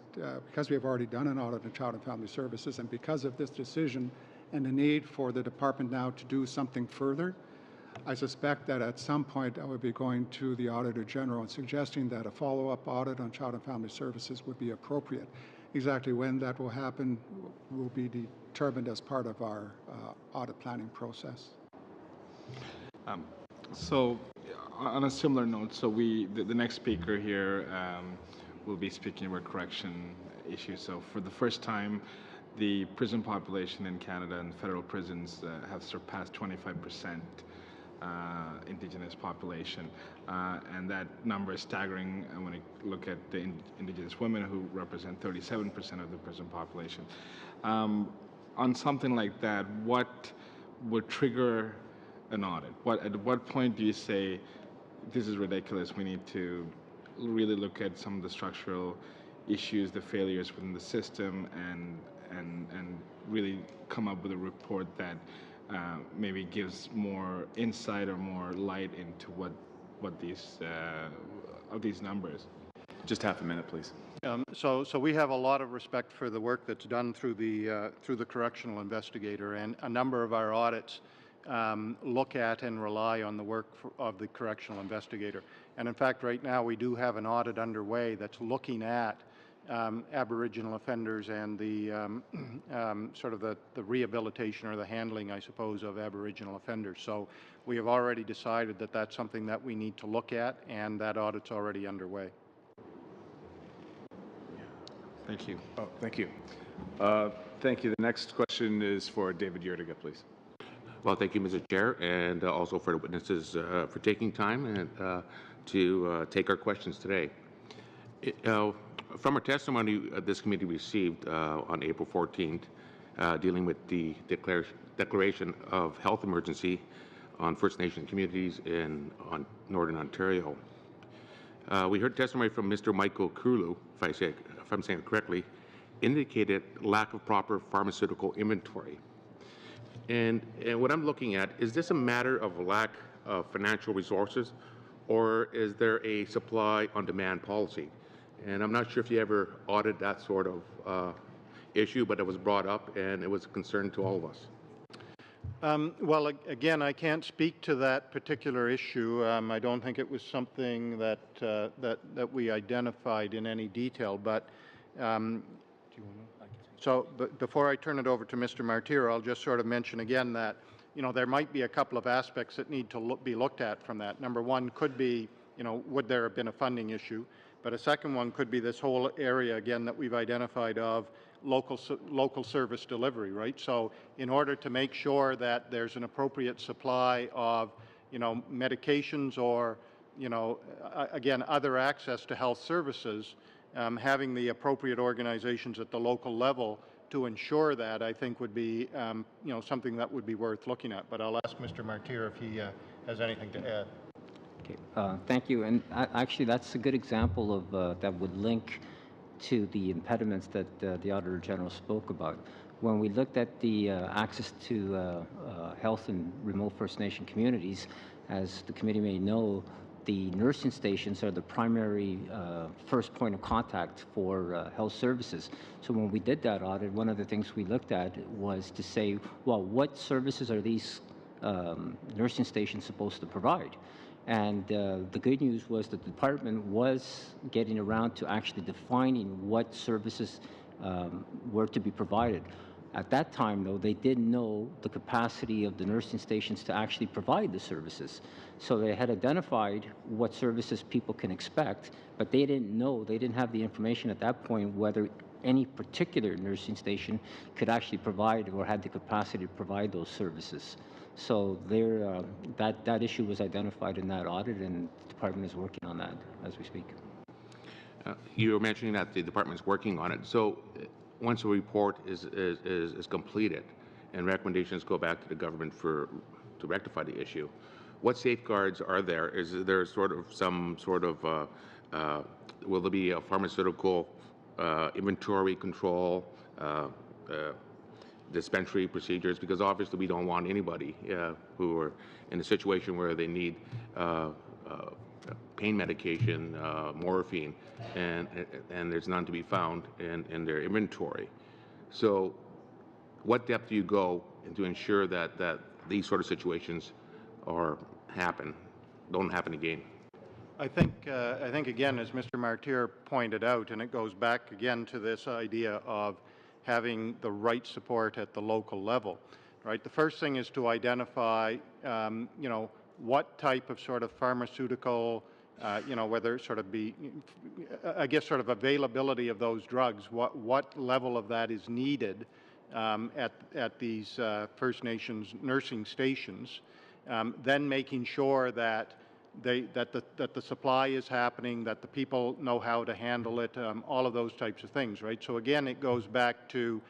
because we have already done an audit of Child and Family Services, and because of this decision and the need for the department now to do something further, I suspect that at some point I would be going to the Auditor General and suggesting that a follow-up audit on Child and Family Services would be appropriate. Exactly when that will happen will be determined as part of our audit planning process. So, on a similar note, so the next speaker here will be speaking about correction issues. So, for the first time, the prison population in Canada and federal prisons have surpassed 25% Indigenous population, and that number is staggering when you look at the Indigenous women, who represent 37% of the prison population. On something like that, what would trigger an audit? At what point do you say, this is ridiculous, we need to really look at some of the structural issues, the failures within the system, and really come up with a report that maybe gives more insight or more light into what these numbers? Just half a minute, please. So we have a lot of respect for the work that's done through the correctional investigator, and a number of our audits look at and rely on the work of the correctional investigator. And in fact, right now we do have an audit underway that's looking at Aboriginal offenders and the sort of the rehabilitation or the handling, I suppose, of Aboriginal offenders. So we have already decided that that's something that we need to look at, and that audit's already underway. Thank you. Oh, thank you. Thank you. The next question is for David Yertiga, please. Well, thank you, Mr. Chair, and also for the witnesses for taking time and to take our questions today. From a testimony this committee received on April 14th, dealing with the declaration of health emergency on First Nation communities on Northern Ontario, we heard testimony from Mr. Michael Kurlu, if I'm saying it correctly, indicated lack of proper pharmaceutical inventory. And what I'm looking at, is this a matter of lack of financial resources, or is there a supply on demand policy? And I'm not sure if you ever audited that sort of issue, but it was brought up and it was a concern to all of us. Well, again, I can't speak to that particular issue. I don't think it was something that that we identified in any detail. But before I turn it over to Mr. Martir, I'll just sort of mention again that there might be a couple of aspects that need to be looked at from that. Number one could be, would there have been a funding issue? But a second one could be this whole area again that we've identified of local service delivery, right? So in order to make sure that there's an appropriate supply of, medications or, again, other access to health services, having the appropriate organizations at the local level to ensure that, I think would be, something that would be worth looking at. But I'll ask Mr. Martir if he has anything to add. Okay, thank you. And actually, that's a good example of that would link to the impediments that the Auditor General spoke about. When we looked at the access to health in remote First Nation communities, as the committee may know, the nursing stations are the primary first point of contact for health services. So when we did that audit, one of the things we looked at was to say, well, what services are these nursing stations supposed to provide? And the good news was that the department was getting around to actually defining what services were to be provided. At that time, though, they didn't know the capacity of the nursing stations to actually provide the services. So they had identified what services people can expect, but they didn't know, they didn't have the information at that point whether any particular nursing station could actually provide or had the capacity to provide those services. So there, that issue was identified in that audit, and the department is working on that as we speak. You were mentioning that the department is working on it. So once a report is completed and recommendations go back to the government to rectify the issue, what safeguards are there? Is there some sort of will there be a pharmaceutical inventory control, dispensary procedures? Because obviously we don't want anybody who are in a situation where they need pain medication, morphine, and there's none to be found in their inventory. So what depth do you go to ensure that these sort of situations don't happen again? I think again, as Mr. Martir pointed out, and it goes back again to this idea of having the right support at the local level, right? The first thing is to identify, what type of sort of pharmaceutical, whether it sort of be, I guess, sort of availability of those drugs, what level of that is needed at these First Nations nursing stations, then making sure that the supply is happening, that the people know how to handle it, all of those types of things, right? So again, it goes back to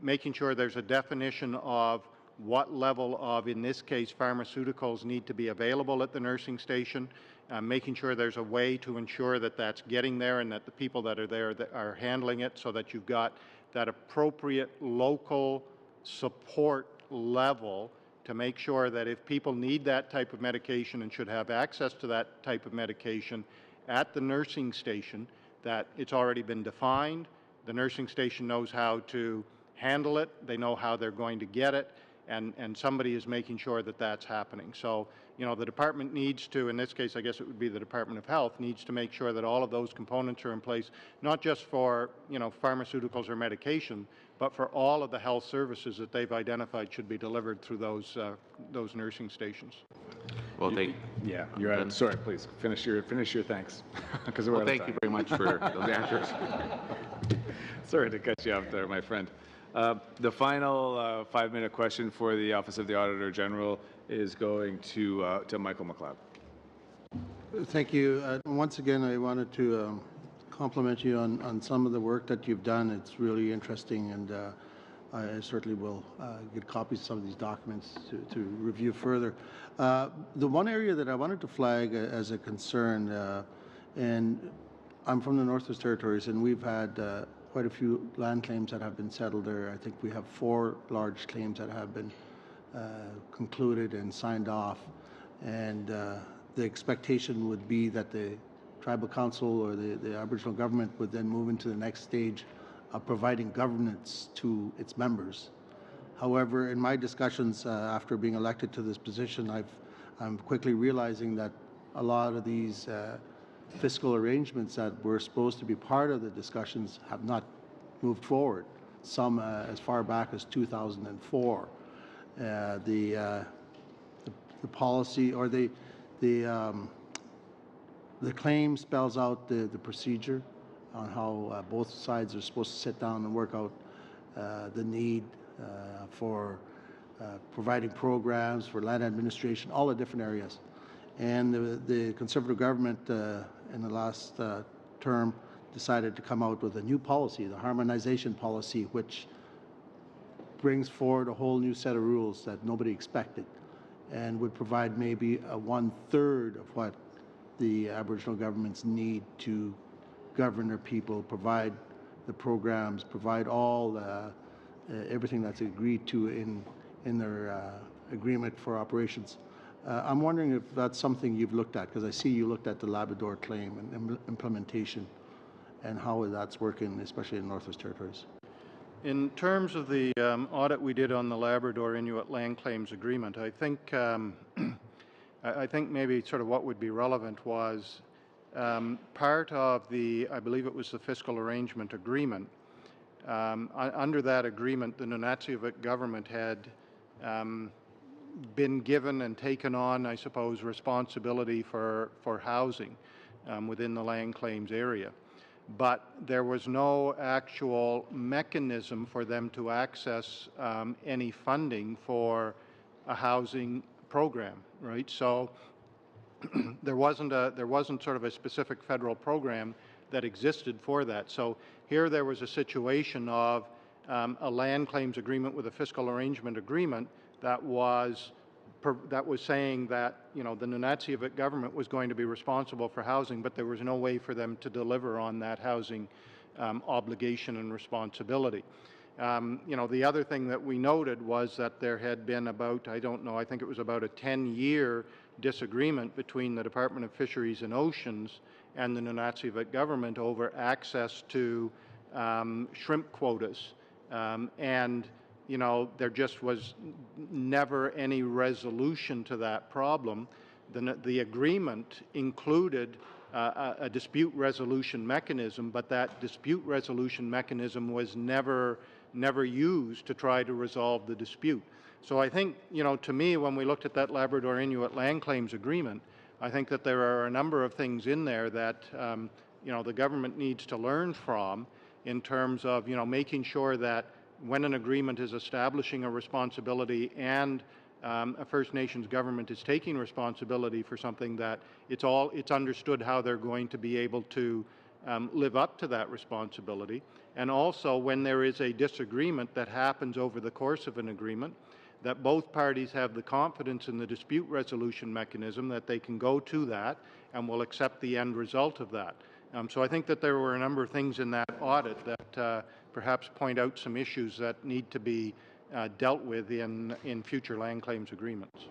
making sure there's a definition of what level of, in this case, pharmaceuticals need to be available at the nursing station, making sure there's a way to ensure that that's getting there and that the people that are there that are handling it, so that you've got that appropriate local support level to make sure that if people need that type of medication and should have access to that type of medication at the nursing station, that it's already been defined, the nursing station knows how to handle it, they know how they're going to get it, and somebody is making sure that that's happening. So, the department needs to, in this case, I guess it would be the Department of Health, needs to make sure that all of those components are in place, not just for, pharmaceuticals or medication, but for all of the health services that they've identified should be delivered through those nursing stations. Well, yeah, you're at it. Sorry, please finish your thanks. Well, thank you very much for those answers. Sorry to cut you off there, my friend. The final 5-minute question for the Office of the Auditor General is going to Michael McLeod. Thank you. Once again, I wanted to compliment you on some of the work that you've done. It's really interesting, and I certainly will get copies of some of these documents to review further. The one area that I wanted to flag as a concern, and I'm from the Northwest Territories, and we've had quite a few land claims that have been settled there. I think we have 4 large claims that have been concluded and signed off, and the expectation would be that the tribal council or the Aboriginal government would then move into the next stage of providing governance to its members. However, in my discussions after being elected to this position, I'm quickly realizing that a lot of these fiscal arrangements that were supposed to be part of the discussions have not moved forward, some as far back as 2004. The policy or the claim spells out the procedure on how both sides are supposed to sit down and work out the need for providing programs for land administration, all the different areas. And the Conservative government in the last term decided to come out with a new policy, the harmonization policy, which brings forward a whole new set of rules that nobody expected and would provide maybe a 1/3 of what the Aboriginal governments need to govern their people, provide the programs, provide all everything that's agreed to in their agreement for operations. I'm wondering if that's something you've looked at, because I see you looked at the Labrador claim and implementation and how that's working, especially in Northwest Territories. In terms of the audit we did on the Labrador Inuit Land Claims Agreement, I think I think maybe sort of what would be relevant was part of the, I believe it was the Fiscal Arrangement Agreement. Under that agreement, the Nunatziavik government had been given and taken on, I suppose, responsibility for housing within the land claims area. But there was no actual mechanism for them to access any funding for a housing program, right? So there wasn't sort of a specific federal program that existed for that. So here there was a situation of a land claims agreement with a fiscal arrangement agreement that was saying that, you know, the Nunatziavik government was going to be responsible for housing, but there was no way for them to deliver on that housing obligation and responsibility. You know, the other thing that we noted was that there had been about, I don't know, I think it was about a 10-year disagreement between the Department of Fisheries and Oceans and the Nunatziavik government over access to shrimp quotas. And you know, there just was never any resolution to that problem. The agreement included a dispute resolution mechanism, but that dispute resolution mechanism was never used to try to resolve the dispute. So I think, you know, to me, when we looked at that Labrador Inuit Land Claims Agreement, I think that there are a number of things in there that, you know, the government needs to learn from in terms of, you know, making sure that when an agreement is establishing a responsibility and a First Nations government is taking responsibility for something, that it's understood how they're going to be able to live up to that responsibility. And also, when there is a disagreement that happens over the course of an agreement, that both parties have the confidence in the dispute resolution mechanism that they can go to that and will accept the end result of that. So I think that there were a number of things in that audit that perhaps point out some issues that need to be dealt with in future land claims agreements.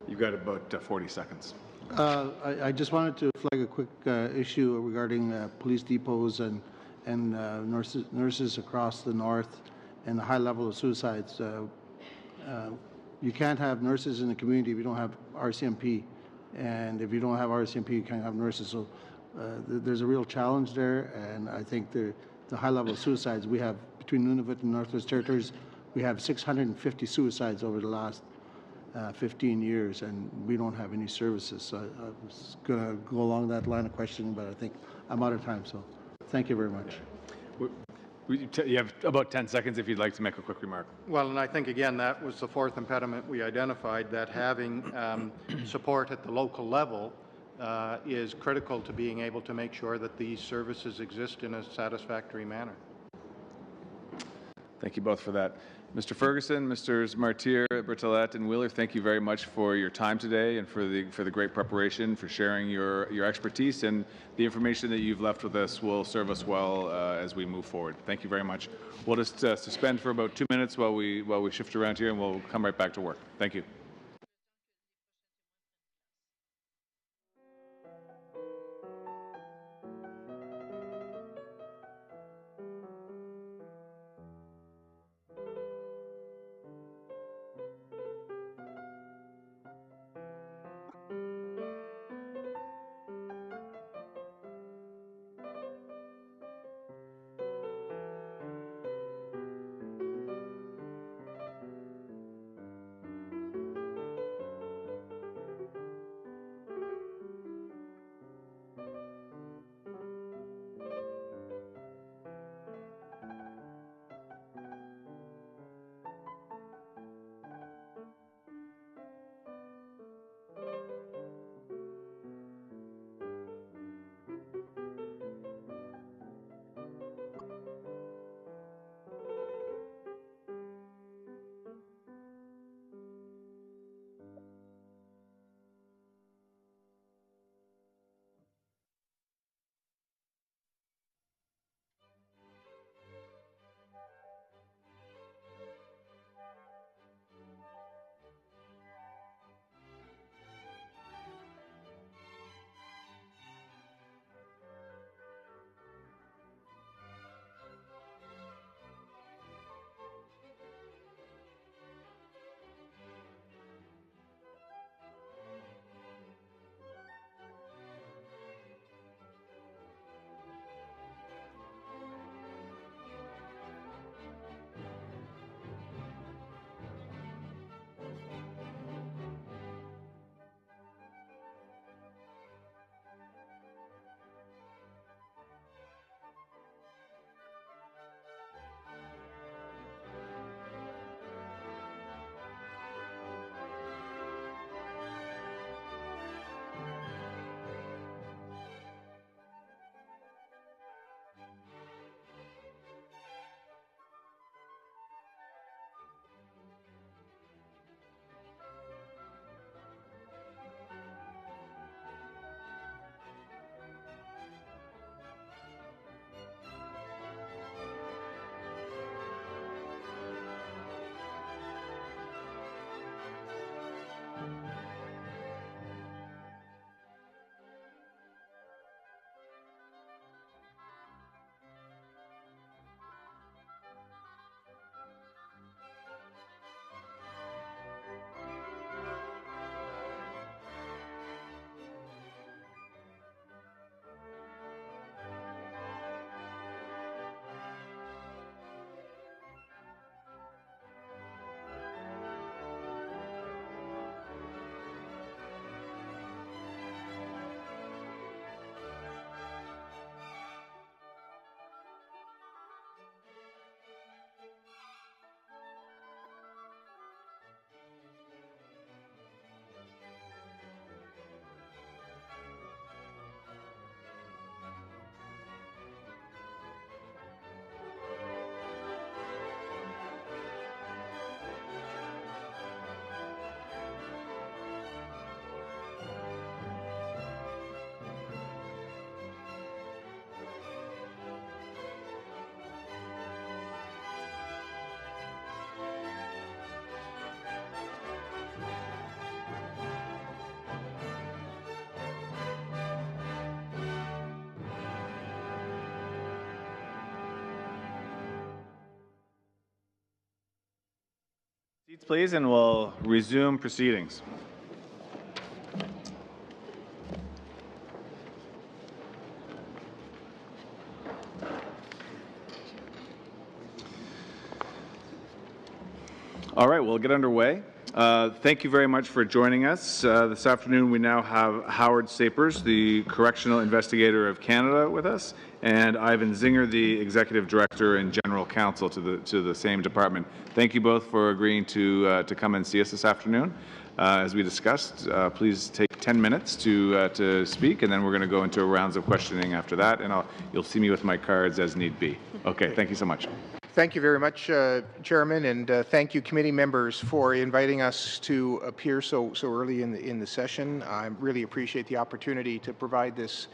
You've got about 40 seconds. I just wanted to flag a quick issue regarding police depots and nurses across the north and the high level of suicides. You can't have nurses in the community if you don't have RCMP, and if you don't have RCMP, you can't have nurses. So there's a real challenge there, and I think the high level of suicides we have between Nunavut and Northwest Territories, we have 650 suicides over the last 15 years, and we don't have any services. So I was going to go along that line of questioning, but I think I'm out of time. So thank you very much. You have about 10 seconds if you'd like to make a quick remark. Well, and I think, again, that was the fourth impediment we identified, that having support at the local level is critical to being able to make sure that these services exist in a satisfactory manner. Thank you both for that. Mr. Ferguson, Mr. Martyr, Bertolette, and Wheeler, thank you very much for your time today and for the great preparation, for sharing your expertise, and the information that you've left with us will serve us well as we move forward. Thank you very much. We'll just suspend for about 2 minutes while we shift around here, and we'll come right back to work. Thank you. Seats, please, and we'll resume proceedings. All right, we'll get underway. Thank you very much for joining us. This afternoon we now have Howard Sapers, the Correctional Investigator of Canada, with us, and Ivan Zinger, the Executive Director and General Counsel to the same department. Thank you both for agreeing to come and see us this afternoon. As we discussed, please take 10 minutes to speak, and then we're going to go into rounds of questioning after that, and you'll see me with my cards as need be. Okay, thank you so much. Thank you very much, Chairman, and thank you, committee members, for inviting us to appear so early in the session. I really appreciate the opportunity to provide this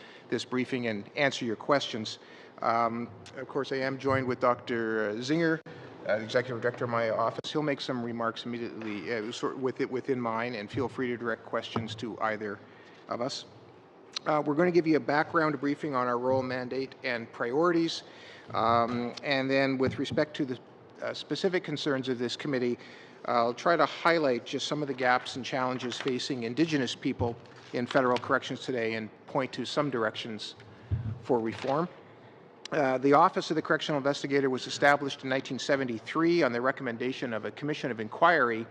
briefing and answer your questions. Of course, I am joined with Dr. Zinger, Executive Director of my office. He'll make some remarks immediately within mine, and feel free to direct questions to either of us. We're going to give you a background briefing on our role, mandate, and priorities. And then with respect to the specific concerns of this committee, I'll try to highlight just some of the gaps and challenges facing Indigenous people in federal corrections today and point to some directions for reform. The Office of the Correctional Investigator was established in 1973 on the recommendation of a commission of inquiry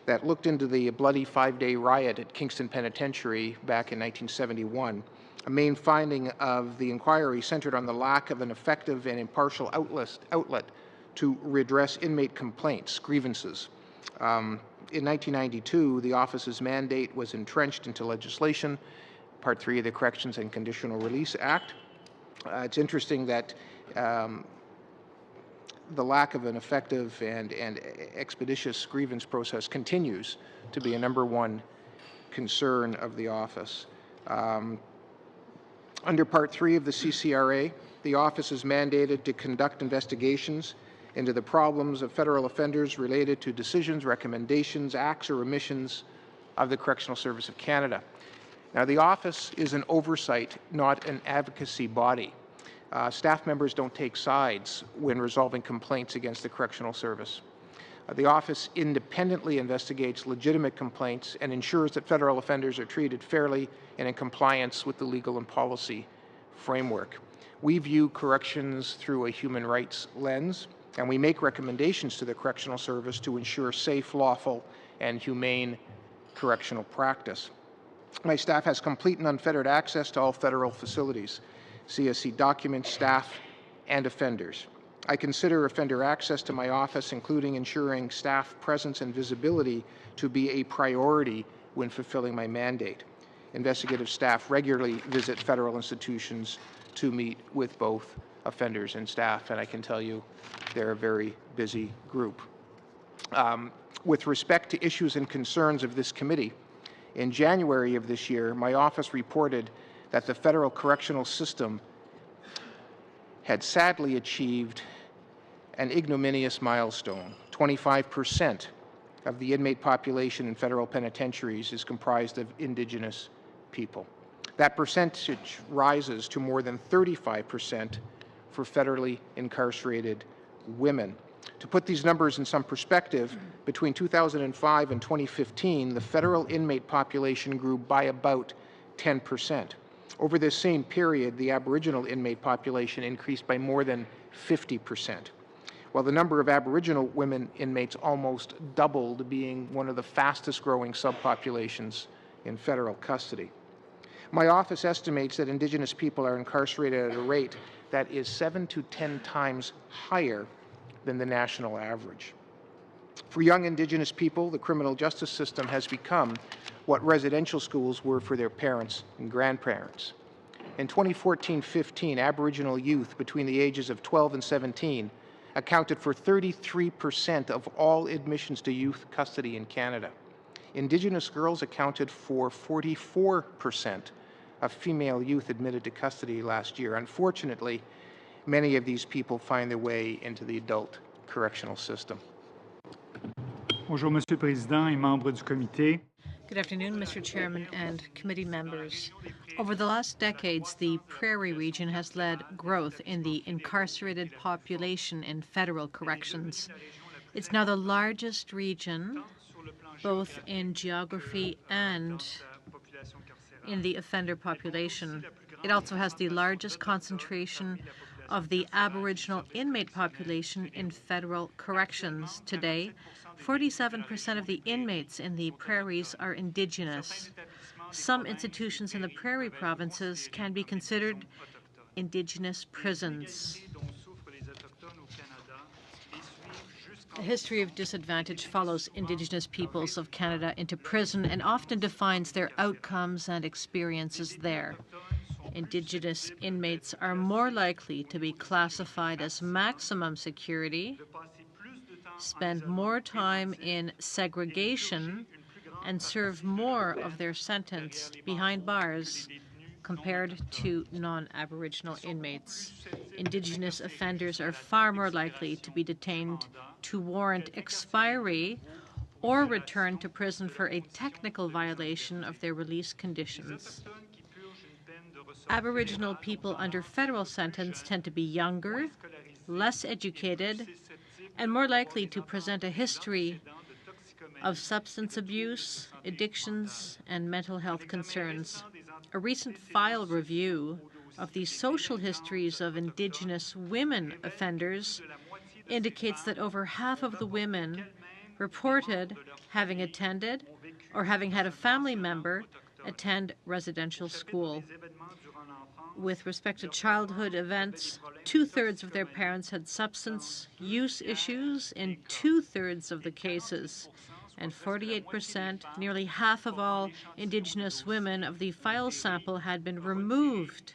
that looked into the bloody 5-day riot at Kingston Penitentiary back in 1971. A main finding of the inquiry centered on the lack of an effective and impartial outlet to redress inmate complaints, grievances. In 1992, the office's mandate was entrenched into legislation, Part 3 of the Corrections and Conditional Release Act. It's interesting that the lack of an effective and expeditious grievance process continues to be a #1 concern of the office. Under Part 3 of the CCRA, the office is mandated to conduct investigations into the problems of federal offenders related to decisions, recommendations, acts, or omissions of the Correctional Service of Canada. Now, the office is an oversight, not an advocacy body. Staff members don't take sides when resolving complaints against the Correctional Service. The office independently investigates legitimate complaints and ensures that federal offenders are treated fairly and in compliance with the legal and policy framework. We view corrections through a human rights lens, and we make recommendations to the Correctional Service to ensure safe, lawful, and humane correctional practice. My staff has complete and unfettered access to all federal facilities, CSC documents, staff, and offenders. I consider offender access to my office, including ensuring staff presence and visibility, to be a priority when fulfilling my mandate. Investigative staff regularly visit federal institutions to meet with both offenders and staff, and I can tell you they're a very busy group. With respect to issues and concerns of this committee, in January of this year, my office reported that the federal correctional system had sadly achieved an ignominious milestone. 25% of the inmate population in federal penitentiaries is comprised of Indigenous people. That percentage rises to more than 35% for federally incarcerated women. To put these numbers in some perspective, between 2005 and 2015, the federal inmate population grew by about 10%. Over this same period, the Aboriginal inmate population increased by more than 50%, while the number of Aboriginal women inmates almost doubled, being one of the fastest growing subpopulations in federal custody. My office estimates that Indigenous people are incarcerated at a rate that is 7 to 10 times higher than the national average. For young Indigenous people, the criminal justice system has become what residential schools were for their parents and grandparents. In 2014-15, Aboriginal youth between the ages of 12 and 17 accounted for 33% of all admissions to youth custody in Canada. Indigenous girls accounted for 44% of female youth admitted to custody last year. Unfortunately, many of these people find their way into the adult correctional system. Bonjour, Monsieur le Président et membres du comité. Good afternoon, Mr. Chairman and committee members. Over the last decades, the Prairie region has led growth in the incarcerated population in federal corrections. It's now the largest region, both in geography and in the offender population. It also has the largest concentration of the Aboriginal inmate population in federal corrections. Today, 47% of the inmates in the prairies are Indigenous. Some institutions in the prairie provinces can be considered Indigenous prisons. A history of disadvantage follows Indigenous peoples of Canada into prison and often defines their outcomes and experiences there. Indigenous inmates are more likely to be classified as maximum security, spend more time in segregation, and serve more of their sentence behind bars compared to non-Aboriginal inmates. Indigenous offenders are far more likely to be detained to warrant expiry or return to prison for a technical violation of their release conditions. Aboriginal people under federal sentence tend to be younger, less educated, and more likely to present a history of substance abuse, addictions, and mental health concerns. A recent file review of the social histories of Indigenous women offenders indicates that over half of the women reported having attended or having had a family member attend residential school. With respect to childhood events, 2/3 of their parents had substance use issues in 2/3 of the cases, and 48%, nearly half of all Indigenous women of the file sample, had been removed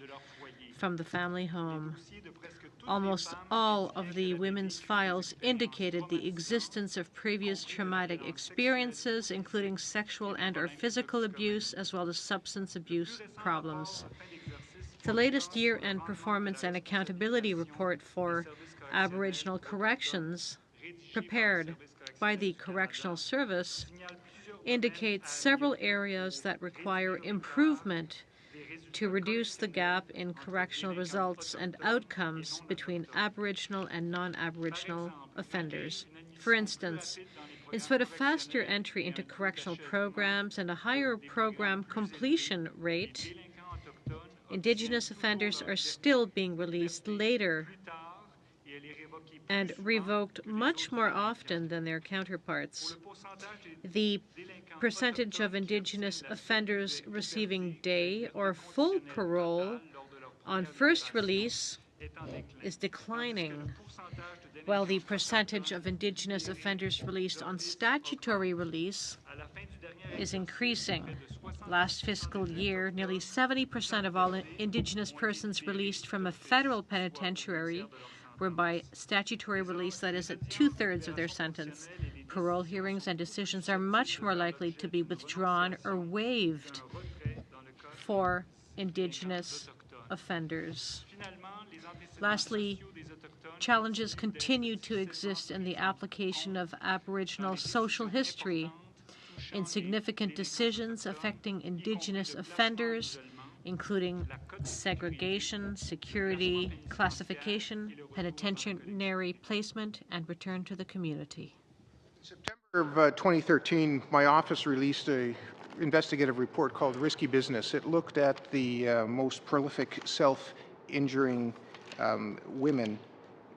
from the family home. Almost all of the women's files indicated the existence of previous traumatic experiences, including sexual and/or physical abuse, as well as substance abuse problems. The latest year-end performance and accountability report for Aboriginal corrections, prepared by the Correctional Service, indicates several areas that require improvement to reduce the gap in correctional results and outcomes between Aboriginal and non-Aboriginal offenders. For instance, instead of faster entry into correctional programs and a higher program completion rate, Indigenous offenders are still being released later and revoked much more often than their counterparts. The percentage of Indigenous offenders receiving day or full parole on first release is declining, while the percentage of Indigenous offenders released on statutory release is increasing. Last fiscal year, nearly 70% of all Indigenous persons released from a federal penitentiary were by statutory release, that is, at 2/3 of their sentence. Parole hearings and decisions are much more likely to be withdrawn or waived for Indigenous offenders. Lastly, challenges continue to exist in the application of Aboriginal social history in significant decisions affecting Indigenous offenders, including segregation, security, classification, penitentiary placement, and return to the community. In September of 2013, my office released an investigative report called Risky Business. It looked at the most prolific self-injuring women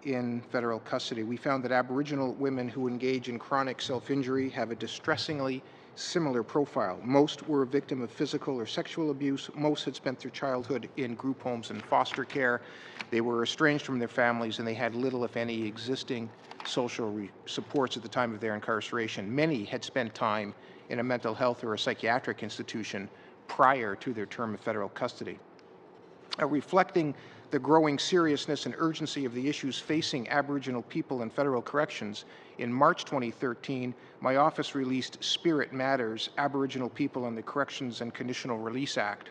in federal custody. We found that Aboriginal women who engage in chronic self-injury have a distressingly similar profile. Most were a victim of physical or sexual abuse. Most had spent their childhood in group homes and foster care. They were estranged from their families, and they had little, if any, existing social supports at the time of their incarceration. Many had spent time in a mental health or a psychiatric institution prior to their term of federal custody. Reflecting the growing seriousness and urgency of the issues facing Aboriginal people in federal corrections, in March 2013, my office released Spirit Matters, Aboriginal People in the Corrections and Conditional Release Act.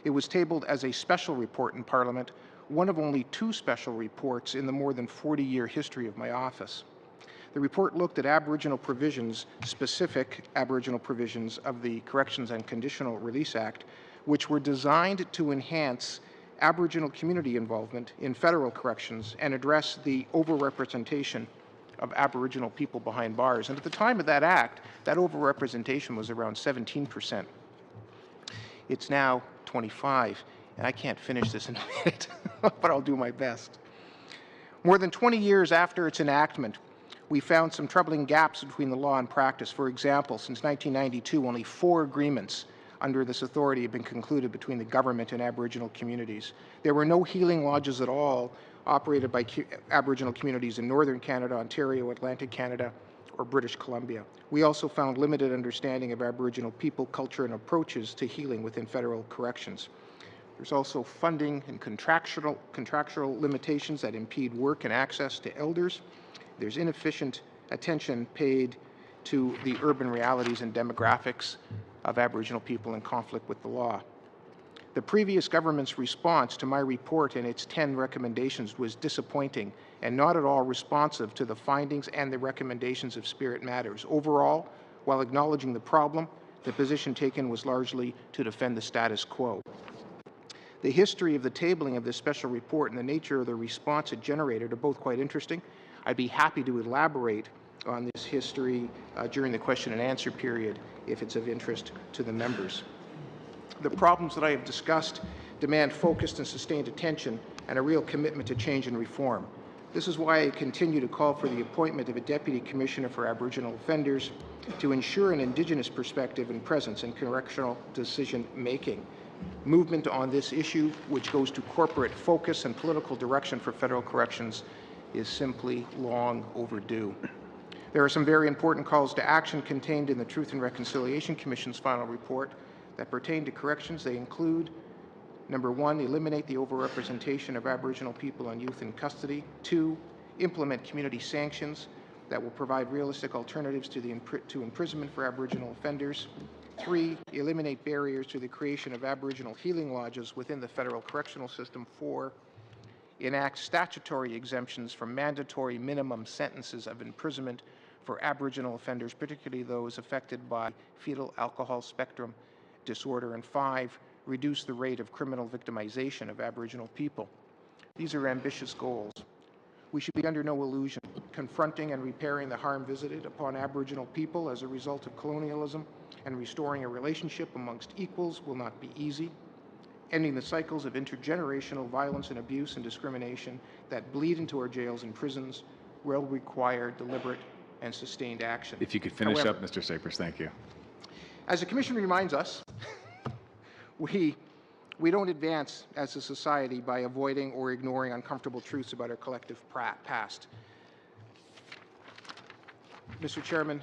It was tabled as a special report in Parliament, one of only 2 special reports in the more than 40-year history of my office. The report looked at Aboriginal provisions, specific Aboriginal provisions of the Corrections and Conditional Release Act, which were designed to enhance Aboriginal community involvement in federal corrections and address the overrepresentation of Aboriginal people behind bars. And at the time of that act, that overrepresentation was around 17%. It's now 25, and I can't finish this in a minute, but I'll do my best. More than 20 years after its enactment, we found some troubling gaps between the law and practice. For example, since 1992, only 4 agreements under this authority have been concluded between the government and Aboriginal communities. There were no healing lodges at all operated by Aboriginal communities in Northern Canada, Ontario, Atlantic Canada, or British Columbia. We also found limited understanding of Aboriginal people, culture, and approaches to healing within federal corrections. There's also funding and contractual limitations that impede work and access to elders. There's inefficient attention paid to the urban realities and demographics of Aboriginal people in conflict with the law. The previous government's response to my report and its 10 recommendations was disappointing and not at all responsive to the findings and the recommendations of Spirit Matters. Overall, while acknowledging the problem, the position taken was largely to defend the status quo. The history of the tabling of this special report and the nature of the response it generated are both quite interesting. I'd be happy to elaborate on this history during the question and answer period if it's of interest to the members. The problems that I have discussed demand focused and sustained attention and a real commitment to change and reform. This is why I continue to call for the appointment of a Deputy Commissioner for Aboriginal Offenders to ensure an Indigenous perspective and presence in correctional decision-making. Movement on this issue, which goes to corporate focus and political direction for federal corrections, is simply long overdue. There are some very important calls to action contained in the Truth and Reconciliation Commission's final report that pertain to corrections. They include, number 1, eliminate the overrepresentation of Aboriginal people and youth in custody. 2, implement community sanctions that will provide realistic alternatives to imprisonment for Aboriginal offenders. 3, eliminate barriers to the creation of Aboriginal healing lodges within the federal correctional system. 4, enact statutory exemptions from mandatory minimum sentences of imprisonment for Aboriginal offenders, particularly those affected by fetal alcohol spectrum disorder. And 5, reduce the rate of criminal victimization of Aboriginal people. These are ambitious goals. We should be under no illusion. Confronting and repairing the harm visited upon Aboriginal people as a result of colonialism and restoring a relationship amongst equals will not be easy. Ending the cycles of intergenerational violence and abuse and discrimination that bleed into our jails and prisons will require deliberate and sustained action. If you could finish However, up, Mr. Sapers, thank you. As the Commission reminds us, we don't advance as a society by avoiding or ignoring uncomfortable truths about our collective past. Mr. Chairman,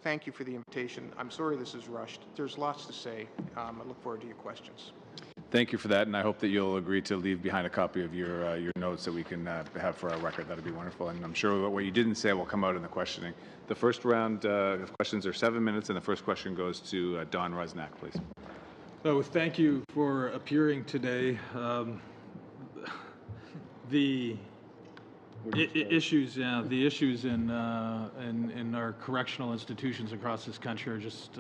thank you for the invitation. I'm sorry this is rushed. There's lots to say. I look forward to your questions. Thank you for that, and I hope that you'll agree to leave behind a copy of your notes that we can have for our record. That would be wonderful, and I'm sure what you didn't say will come out in the questioning. The first round of questions are 7 minutes, and the first question goes to Don Rusnak, please. So thank you for appearing today. The issues in our correctional institutions across this country are just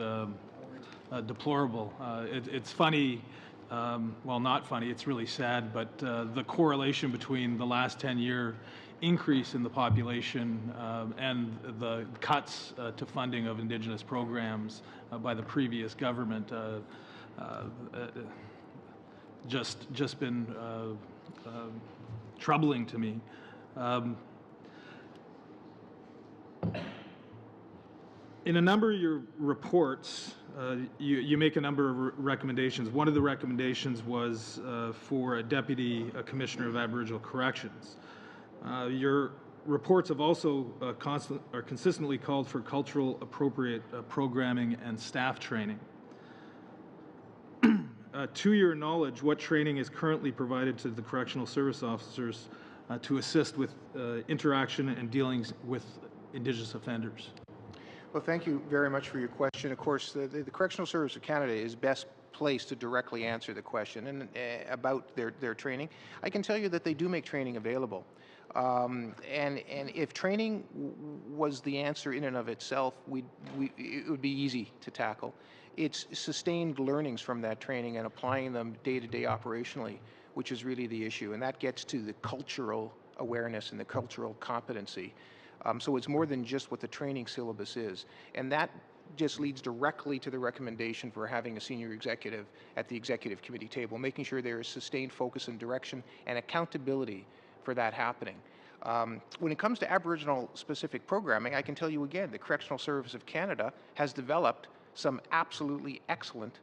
deplorable. It's funny, well, not funny, it's really sad, but the correlation between the last 10-year increase in the population and the cuts to funding of Indigenous programs by the previous government just been troubling to me. In a number of your reports, you make a number of recommendations. One of the recommendations was for a Deputy Commissioner of Aboriginal Corrections. Your reports have also consistently called for cultural appropriate programming and staff training. To your knowledge, what training is currently provided to the correctional service officers to assist with interaction and dealings with Indigenous offenders? Well, thank you very much for your question. Of course, the Correctional Service of Canada is best placed to directly answer the question and about their training. I can tell you that they do make training available. And if training was the answer in and of itself, it would be easy to tackle. It's sustained learnings from that training and applying them day-to-day operationally, which is really the issue. And that gets to the cultural awareness and the cultural competency. So it's more than just what the training syllabus is. And that just leads directly to the recommendation for having a senior executive at the executive committee table, making sure there is sustained focus and direction and accountability for that happening. When it comes to Aboriginal specific programming, I can tell you again, the Correctional Service of Canada has developed some absolutely excellent,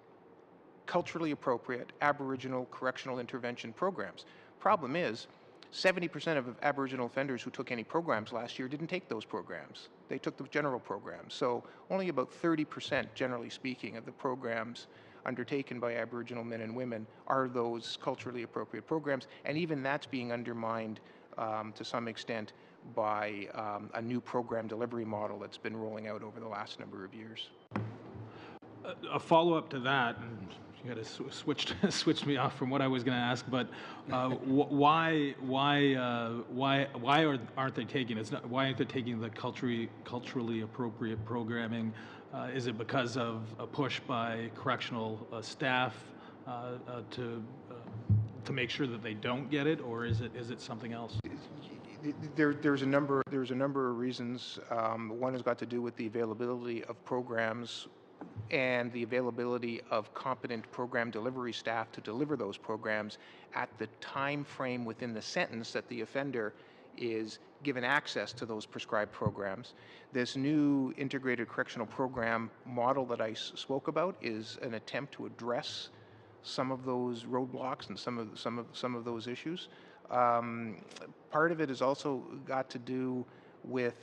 culturally appropriate Aboriginal correctional intervention programs. Problem is, 70% of Aboriginal offenders who took any programs last year didn't take those programs. They took the general programs. So only about 30%, generally speaking, of the programs undertaken by Aboriginal men and women are those culturally appropriate programs, and even that's being undermined to some extent by a new program delivery model that's been rolling out over the last number of years. A follow-up to that, and you got to switch me off from what I was going to ask, but why aren't they taking it? Why aren't they taking the culturally appropriate programming? Is it because of a push by correctional staff to make sure that they don't get it, or is it something else? There's a number of reasons. One has got to do with the availability of programs and the availability of competent program delivery staff to deliver those programs at the time frame within the sentence that the offender is given access to those prescribed programs. This new integrated correctional program model that I spoke about is an attempt to address some of those roadblocks and some of those issues. Part of it has also got to do with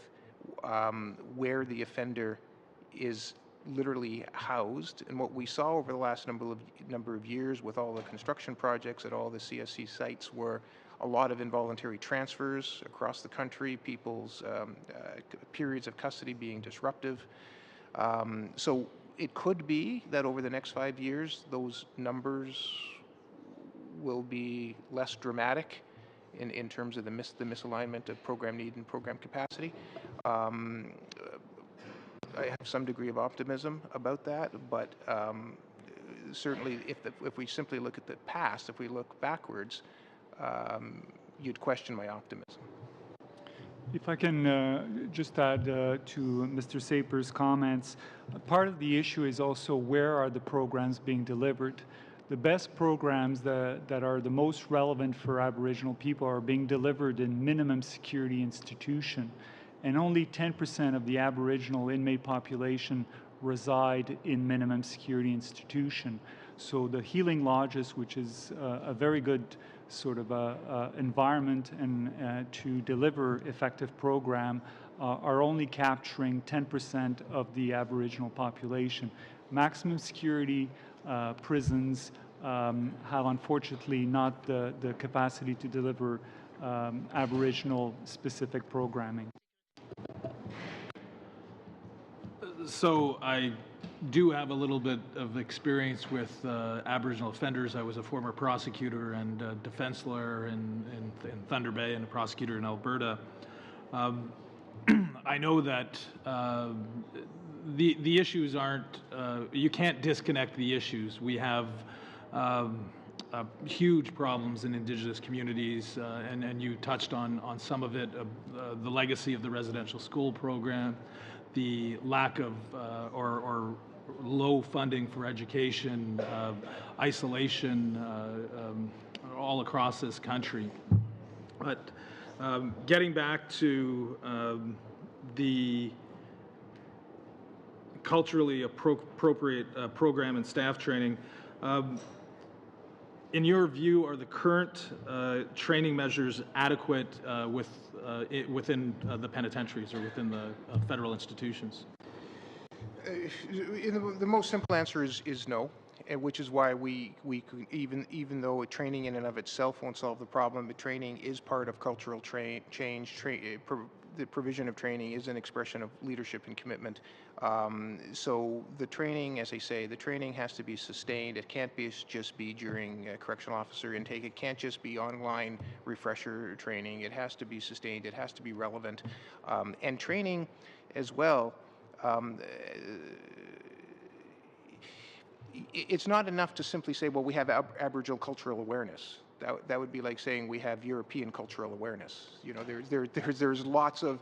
where the offender is literally housed, and what we saw over the last number of years with all the construction projects at all the CSC sites were a lot of involuntary transfers across the country, people's periods of custody being disruptive. So it could be that over the next 5 years those numbers will be less dramatic in terms of the misalignment of program need and program capacity. I have some degree of optimism about that, but certainly if we simply look at the past, if we look backwards, you'd question my optimism. If I can just add to Mr. Saper's comments, part of the issue is also where are the programs being delivered. The best programs that are the most relevant for Aboriginal people are being delivered in minimum security institution. And only 10% of the Aboriginal inmate population reside in minimum security institution. So the healing lodges, which is a very good sort of environment and to deliver effective program, are only capturing 10% of the Aboriginal population. Maximum security prisons have unfortunately not the capacity to deliver Aboriginal specific programming. So I do have a little bit of experience with Aboriginal offenders. I was a former prosecutor and defense lawyer in Thunder Bay and a prosecutor in Alberta. I know that the issues aren't, you can't disconnect the issues. We have huge problems in Indigenous communities, and you touched on some of it, the legacy of the residential school program, the lack of or low funding for education, isolation all across this country. But getting back to the culturally appropriate program and staff training, in your view, are the current training measures adequate within the penitentiaries or within the federal institutions? The most simple answer is no, which is why we could, even though training in and of itself won't solve the problem, but training is part of cultural change. The provision of training is an expression of leadership and commitment. So the training, as I say, the training has to be sustained. It can't just be during correctional officer intake. It can't just be online refresher training. It has to be sustained. It has to be relevant. And training as well, it's not enough to simply say, well, we have Aboriginal cultural awareness. That would be like saying we have European cultural awareness. You know, there's lots of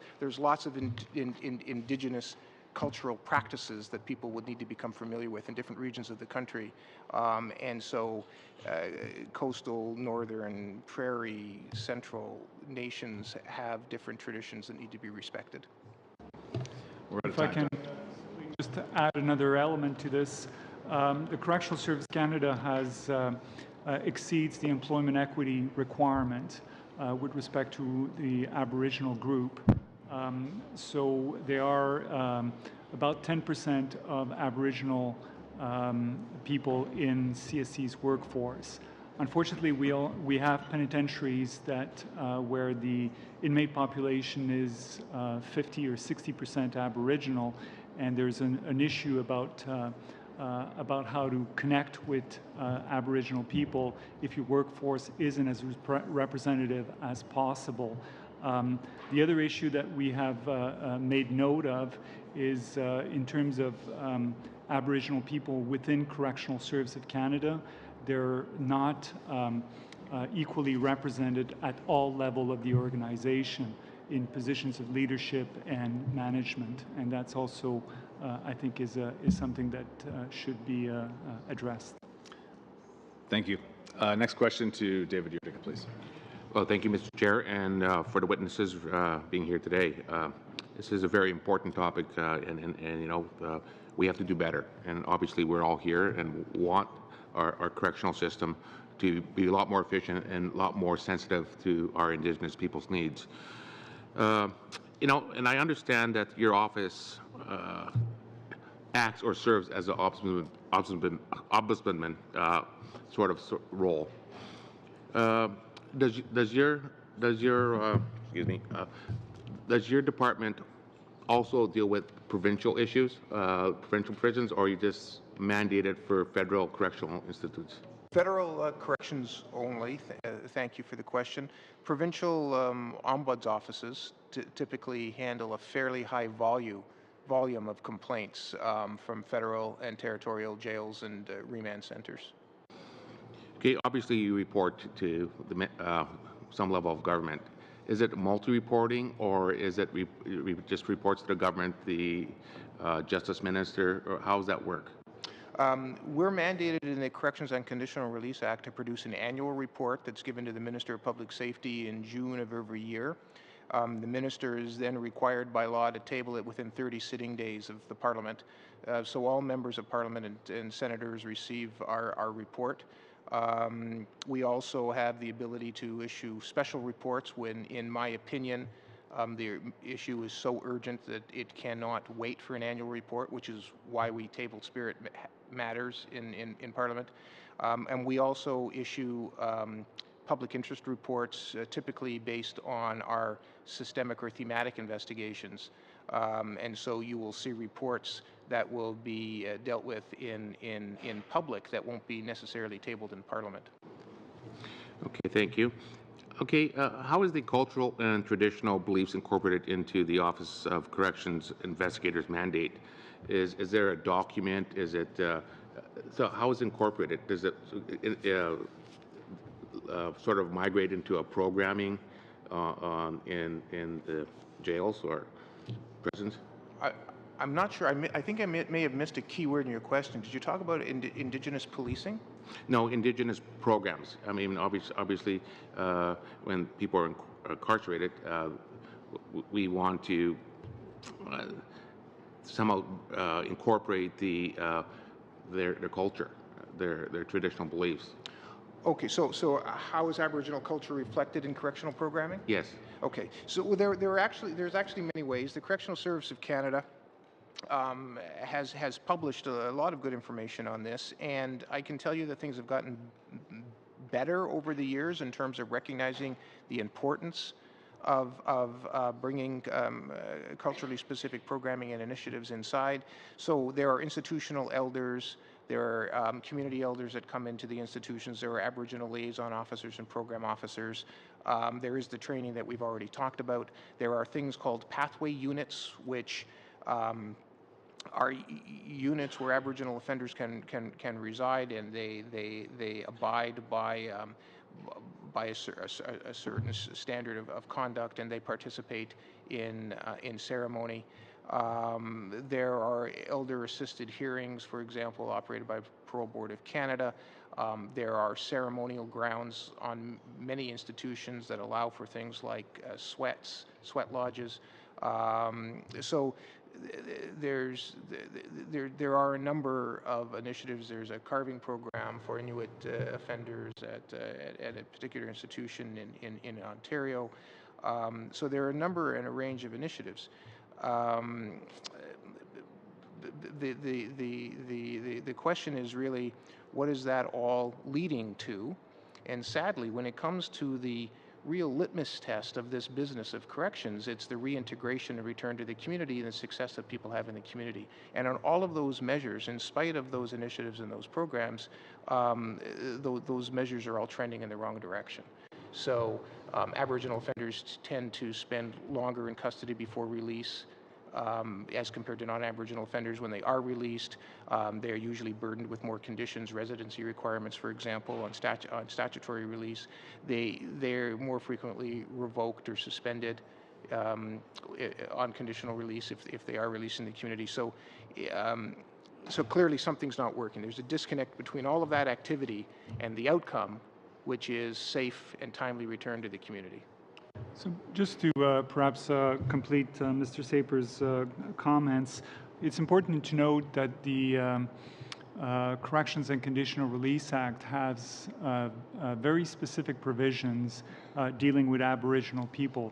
indigenous cultural practices that people would need to become familiar with in different regions of the country, and so coastal, northern, prairie, central nations have different traditions that need to be respected. We're out of time. just to add another element to this, the Correctional Service Canada has exceeds the employment equity requirement with respect to the Aboriginal group. So they are about 10% of Aboriginal people in CSC's workforce. Unfortunately, we have penitentiaries that where the inmate population is 50 or 60% Aboriginal, and there's an issue about how to connect with Aboriginal people if your workforce isn't as representative as possible. The other issue that we have made note of is in terms of Aboriginal people within Correctional Service of Canada. They're not equally represented at all levels of the organization in positions of leadership and management, and that's also, I think, is something that should be addressed. Thank you. Next question to David Utica, please. Well, thank you, Mr. Chair, and for the witnesses being here today. This is a very important topic, and you know, we have to do better. And obviously, we're all here and want our correctional system to be a lot more efficient and a lot more sensitive to our Indigenous people's needs. You know, and I understand that your office acts or serves as an ombudsman sort of role. Does your department also deal with provincial issues, provincial prisons, or are you just mandated for federal correctional institutes? Federal corrections only. Thank you for the question. Provincial ombuds offices typically handle a fairly high volume of complaints from federal and territorial jails and remand centers. Okay, obviously you report to the, some level of government. Is it multi-reporting, or is it just reports to the government, the justice minister, or how does that work? We're mandated in the Corrections and Conditional Release Act to produce an annual report that's given to the Minister of Public Safety in June of every year. The Minister is then required by law to table it within 30 sitting days of the Parliament. So all members of Parliament and Senators receive our report. We also have the ability to issue special reports when, in my opinion, the issue is so urgent that it cannot wait for an annual report, which is why we tabled Spirit Matters in Parliament. And we also issue public interest reports, typically based on our systemic or thematic investigations. And so you will see reports that will be dealt with in public that won't be necessarily tabled in Parliament. Okay, thank you. Okay, how is the cultural and traditional beliefs incorporated into the Office of Corrections Investigators mandate? Is there a document? Is it, so how is it incorporated? Does it sort of migrate into a programming in the jails or prisons? I'm not sure. I think I may have missed a key word in your question. Did you talk about Indigenous policing? No, Indigenous programs. I mean, obviously, when people are incarcerated, we want to somehow incorporate their culture, their traditional beliefs. Okay, so how is Aboriginal culture reflected in correctional programming? Yes. Okay, so there's actually many ways. The Correctional Service of Canada has published a lot of good information on this, and I can tell you that things have gotten better over the years in terms of recognizing the importance of bringing culturally specific programming and initiatives inside. So there are institutional elders, there are community elders that come into the institutions, there are Aboriginal liaison officers and program officers. There is the training that we've already talked about. There are things called pathway units, which are units where Aboriginal offenders can reside, and they abide by a certain standard of conduct, and they participate in ceremony. There are elder-assisted hearings, for example, operated by Parole Board of Canada. There are ceremonial grounds on many institutions that allow for things like sweat lodges. So there are a number of initiatives. There's a carving program for Inuit offenders at a particular institution in Ontario. So there are a number and a range of initiatives. The question is really, what is that all leading to? And sadly, when it comes to the real litmus test of this business of corrections, it's the reintegration and return to the community and the success that people have in the community. And on all of those measures, in spite of those initiatives and those programs, those measures are all trending in the wrong direction. So Aboriginal offenders tend to spend longer in custody before release. As compared to non-Aboriginal offenders. When they are released, they are usually burdened with more conditions, residency requirements, for example, on statutory release. They're more frequently revoked or suspended on conditional release if they are released in the community. So, so clearly something's not working. There's a disconnect between all of that activity and the outcome, which is safe and timely return to the community. So just to perhaps complete Mr. Saper's comments, it's important to note that the Corrections and Conditional Release Act has very specific provisions dealing with Aboriginal people.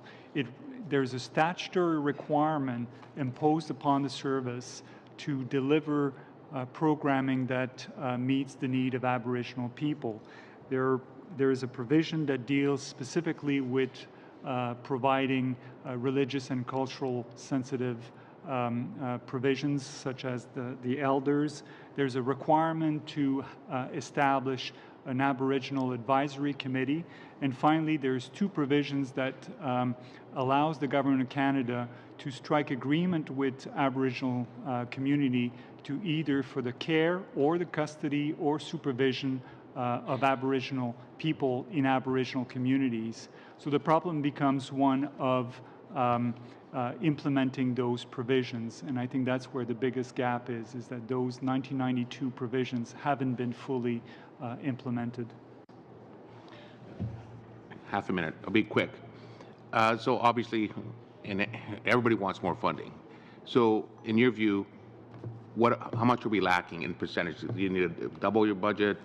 There's a statutory requirement imposed upon the service to deliver programming that meets the need of Aboriginal people. There is a provision that deals specifically with providing religious and cultural sensitive provisions such as the elders. There's a requirement to establish an Aboriginal advisory committee. And finally, there's two provisions that allows the Government of Canada to strike agreement with Aboriginal community to either for the care or the custody or supervision of Aboriginal people in Aboriginal communities. So the problem becomes one of implementing those provisions, and I think that's where the biggest gap is that those 1992 provisions haven't been fully implemented. Half a minute. I'll be quick. So obviously, and everybody wants more funding. So in your view, how much are we lacking in percentage? Do you need to double your budget?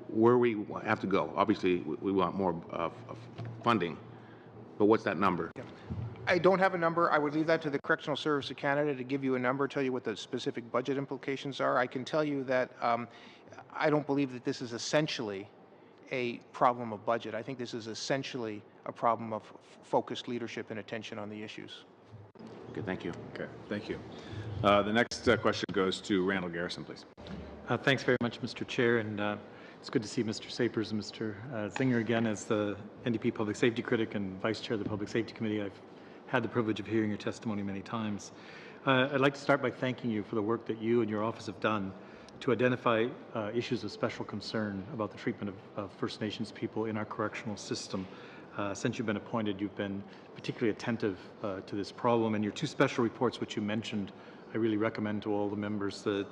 Where we have to go? Obviously, we want more funding, but what's that number? I don't have a number. I would leave that to the Correctional Service of Canada to give you a number, tell you what the specific budget implications are. I can tell you that I don't believe that this is essentially a problem of budget. I think this is essentially a problem of focused leadership and attention on the issues. Okay, thank you. Okay, thank you. The next question goes to Randall Garrison, please. Thanks very much, Mr. Chair, and it's good to see Mr. Sapers and Mr. Zinger again as the NDP Public Safety Critic and Vice Chair of the Public Safety Committee. I've had the privilege of hearing your testimony many times. I'd like to start by thanking you for the work that you and your office have done to identify issues of special concern about the treatment of First Nations people in our correctional system. Since you've been appointed, you've been particularly attentive to this problem, and your two special reports, which you mentioned, I really recommend to all the members. The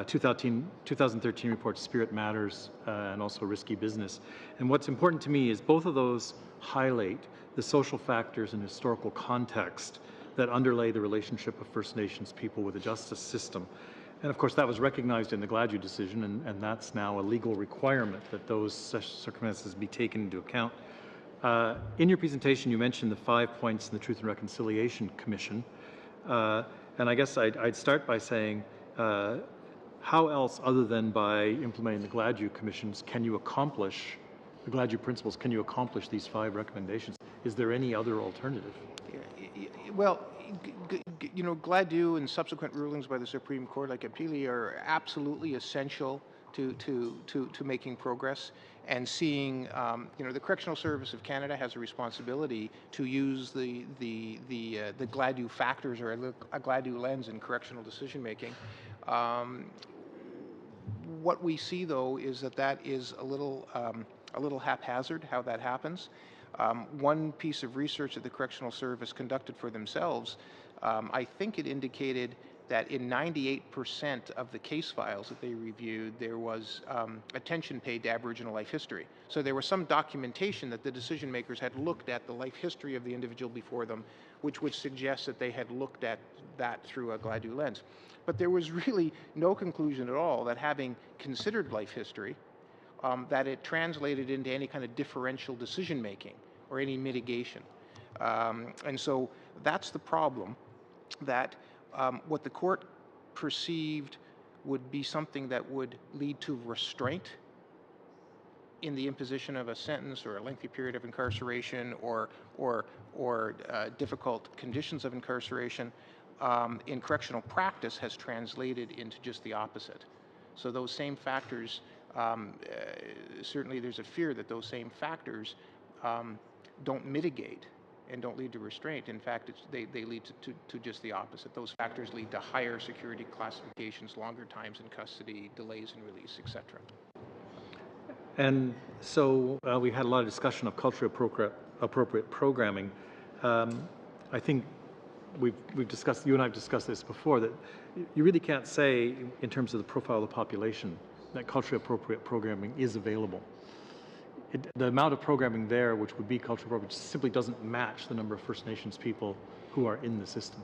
2013 report, Spirit Matters, and also Risky Business. And what's important to me is both of those highlight the social factors and historical context that underlay the relationship of First Nations people with the justice system. And of course, that was recognized in the Gladue decision, and that's now a legal requirement that those circumstances be taken into account. In your presentation, you mentioned the 5 points in the Truth and Reconciliation Commission. And I guess I'd start by saying, how else, other than by implementing the Gladue commissions, can you accomplish the Gladue principles? Can you accomplish these 5 recommendations? Is there any other alternative? Well, you know, Gladue and subsequent rulings by the Supreme Court, like Appeal, are absolutely essential to making progress and seeing. You know, the Correctional Service of Canada has a responsibility to use the Gladue factors or a Gladue lens in correctional decision making. What we see, though, is that is a little haphazard how that happens. One piece of research that the Correctional Service conducted for themselves, I think it indicated that in 98% of the case files that they reviewed, there was attention paid to Aboriginal life history. So there was some documentation that the decision makers had looked at the life history of the individual before them, which would suggest that they had looked at that through a Gladue lens. But there was really no conclusion at all that having considered life history, that it translated into any kind of differential decision making or any mitigation. And so that's the problem, that what the court perceived would be something that would lead to restraint in the imposition of a sentence or a lengthy period of incarceration or difficult conditions of incarceration in correctional practice has translated into just the opposite. So those same factors, certainly there's a fear that those same factors don't mitigate and don't lead to restraint. In fact, they lead to just the opposite. Those factors lead to higher security classifications, longer times in custody, delays in release, etc. And so we had a lot of discussion of culturally appropriate programming. I think we've discussed, you and I have discussed this before, that you really can't say in terms of the profile of the population that culturally appropriate programming is available. The amount of programming there, which would be culturally appropriate, simply doesn't match the number of First Nations people who are in the system.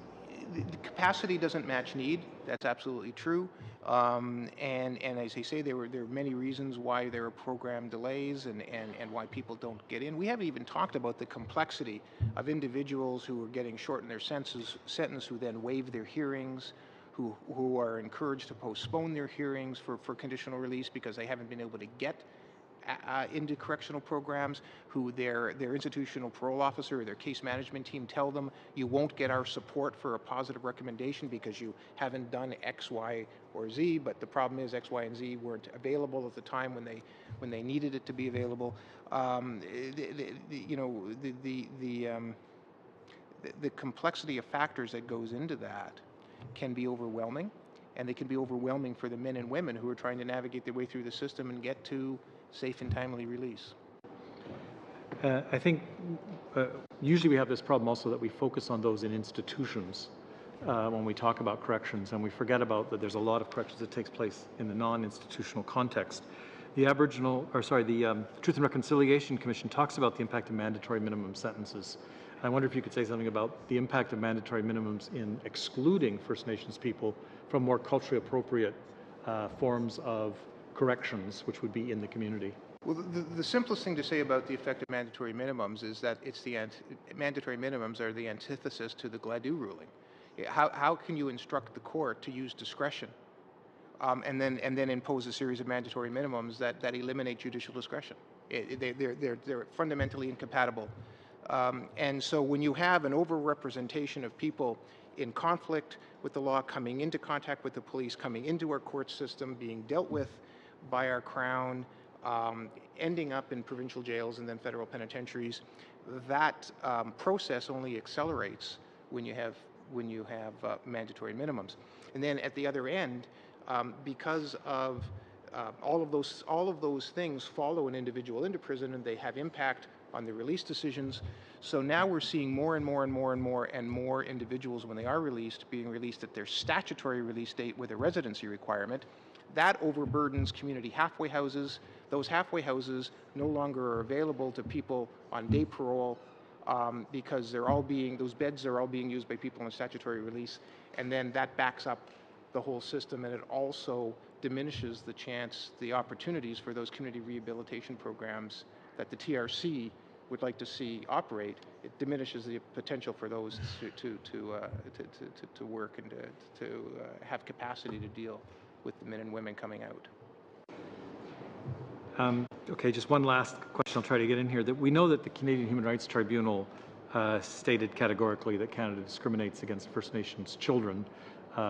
The capacity doesn't match need. That's absolutely true. And as I say, there are many reasons why there are program delays and why people don't get in. We haven't even talked about the complexity of individuals who are getting short in their sentence who then waive their hearings, who are encouraged to postpone their hearings for conditional release because they haven't been able to get into correctional programs, who their institutional parole officer or their case management team tell them, you won't get our support for a positive recommendation because you haven't done X, Y, or Z, but the problem is X, Y, and Z weren't available at the time when they needed it to be available. The complexity of factors that goes into that can be overwhelming, and they can be overwhelming for the men and women who are trying to navigate their way through the system and get to safe and timely release. I think usually we have this problem also that we focus on those in institutions when we talk about corrections, and we forget about that there's a lot of corrections that takes place in the non-institutional context. The Truth and Reconciliation Commission talks about the impact of mandatory minimum sentences. I wonder if you could say something about the impact of mandatory minimums in excluding First Nations people from more culturally appropriate forms of corrections, which would be in the community. Well, the simplest thing to say about the effect of mandatory minimums is that mandatory minimums are the antithesis to the Gladue ruling. How can you instruct the court to use discretion and then impose a series of mandatory minimums that eliminate judicial discretion? They're fundamentally incompatible. And so when you have an overrepresentation of people in conflict with the law, coming into contact with the police, coming into our court system, being dealt with by our Crown, ending up in provincial jails and then federal penitentiaries, that process only accelerates when you have mandatory minimums. And then at the other end, because of all of those things follow an individual into prison, and they have impact on the release decisions. So now we're seeing more and more individuals, when they are released, being released at their statutory release date with a residency requirement. That overburdens community halfway houses. Those halfway houses no longer are available to people on day parole because those beds are all being used by people on statutory release, and then that backs up the whole system, and it also diminishes the opportunities for those community rehabilitation programs that the TRC would like to see operate. It diminishes the potential for those to work and to have capacity to deal with the men and women coming out. Okay, just one last question I'll try to get in here. That we know that the Canadian Human Rights Tribunal stated categorically that Canada discriminates against First Nations children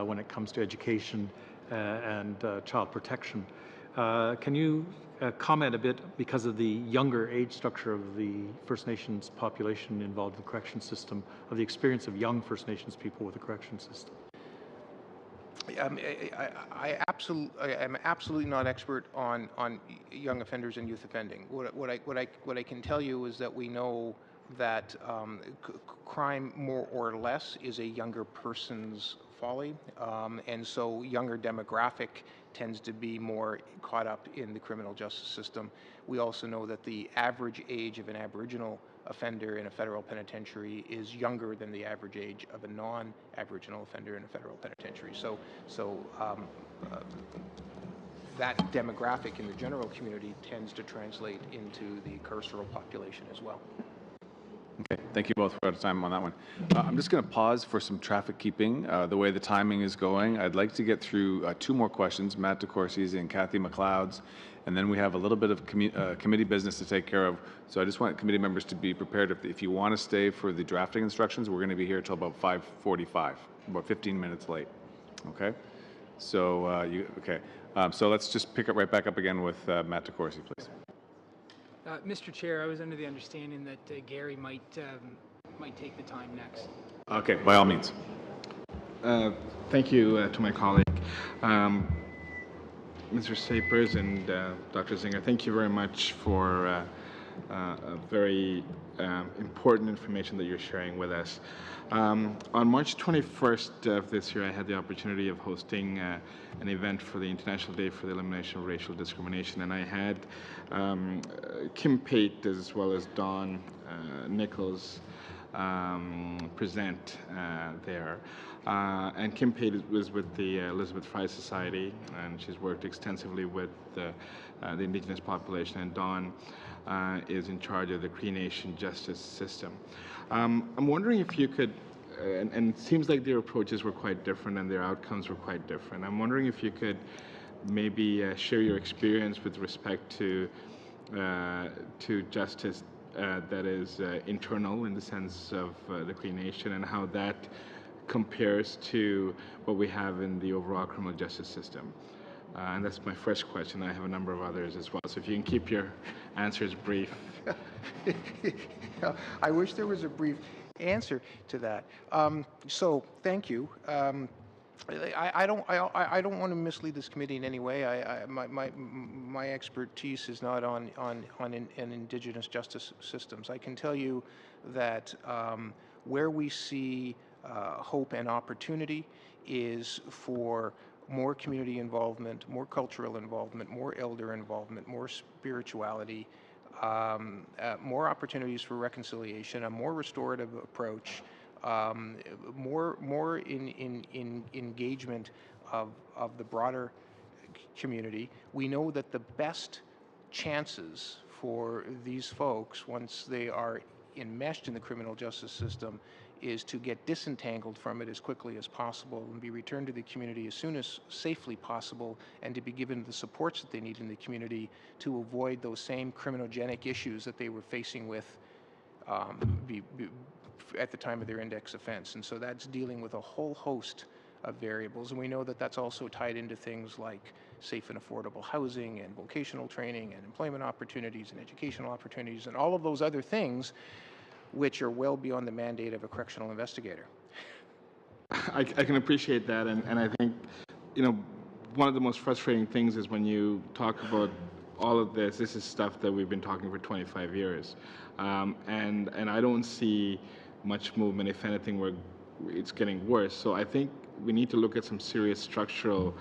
when it comes to education and child protection. Can you comment a bit, because of the younger age structure of the First Nations population involved in the correction system, of the experience of young First Nations people with the correction system? I am absolutely not expert on young offenders and youth offending. What I can tell you is that we know that crime more or less is a younger person's folly, and so younger demographic tends to be more caught up in the criminal justice system. We also know that the average age of an Aboriginal offender in a federal penitentiary is younger than the average age of a non-Aboriginal offender in a federal penitentiary. So that demographic in the general community tends to translate into the carceral population as well. Okay, thank you both for your time on that one. I'm just going to pause for some traffic keeping. The way the timing is going, I'd like to get through two more questions, Matt DeCourcy's and Kathy McLeod's, and then we have a little bit of committee business to take care of. So I just want committee members to be prepared. If you want to stay for the drafting instructions, we're going to be here till about 5:45, about 15 minutes late. Okay? So, so let's just pick up right back up again with Matt DeCourcy, please. Mr. Chair, I was under the understanding that Gary might take the time next. Okay, by all means. Thank you to my colleague, Mr. Sapers and Dr. Zinger. Thank you very much for very important information that you're sharing with us. On March 21st of this year, I had the opportunity of hosting an event for the International Day for the Elimination of Racial Discrimination, and I had Kim Pate as well as Dawn Nichols present there. And Kim Pate was with the Elizabeth Fry Society, and she's worked extensively with the Indigenous population, and Dawn is in charge of the Cree Nation justice system. I'm wondering if you could, and it seems like their approaches were quite different and their outcomes were quite different. I'm wondering if you could maybe share your experience with respect to justice that is internal in the sense of the Cree Nation, and how that compares to what we have in the overall criminal justice system. And that's my first question. I have a number of others as well. So if you can keep your answers brief. I wish there was a brief answer to that. So thank you. I don't want to mislead this committee in any way. My expertise is not on Indigenous justice systems. I can tell you that where we see hope and opportunity is for more community involvement, more cultural involvement, more elder involvement, more spirituality, more opportunities for reconciliation, a more restorative approach, more in engagement of the broader community. We know that the best chances for these folks, once they are enmeshed in the criminal justice system, is to get disentangled from it as quickly as possible and be returned to the community as soon as safely possible, and to be given the supports that they need in the community to avoid those same criminogenic issues that they were facing with at the time of their index offense. And so that's dealing with a whole host of variables, and we know that that's also tied into things like safe and affordable housing and vocational training and employment opportunities and educational opportunities and all of those other things which are well beyond the mandate of a correctional investigator. I can appreciate that, and I think, one of the most frustrating things is when you talk about all of this is stuff that we've been talking for 25 years, and I don't see much movement. If anything, it's getting worse. So I think we need to look at some serious structural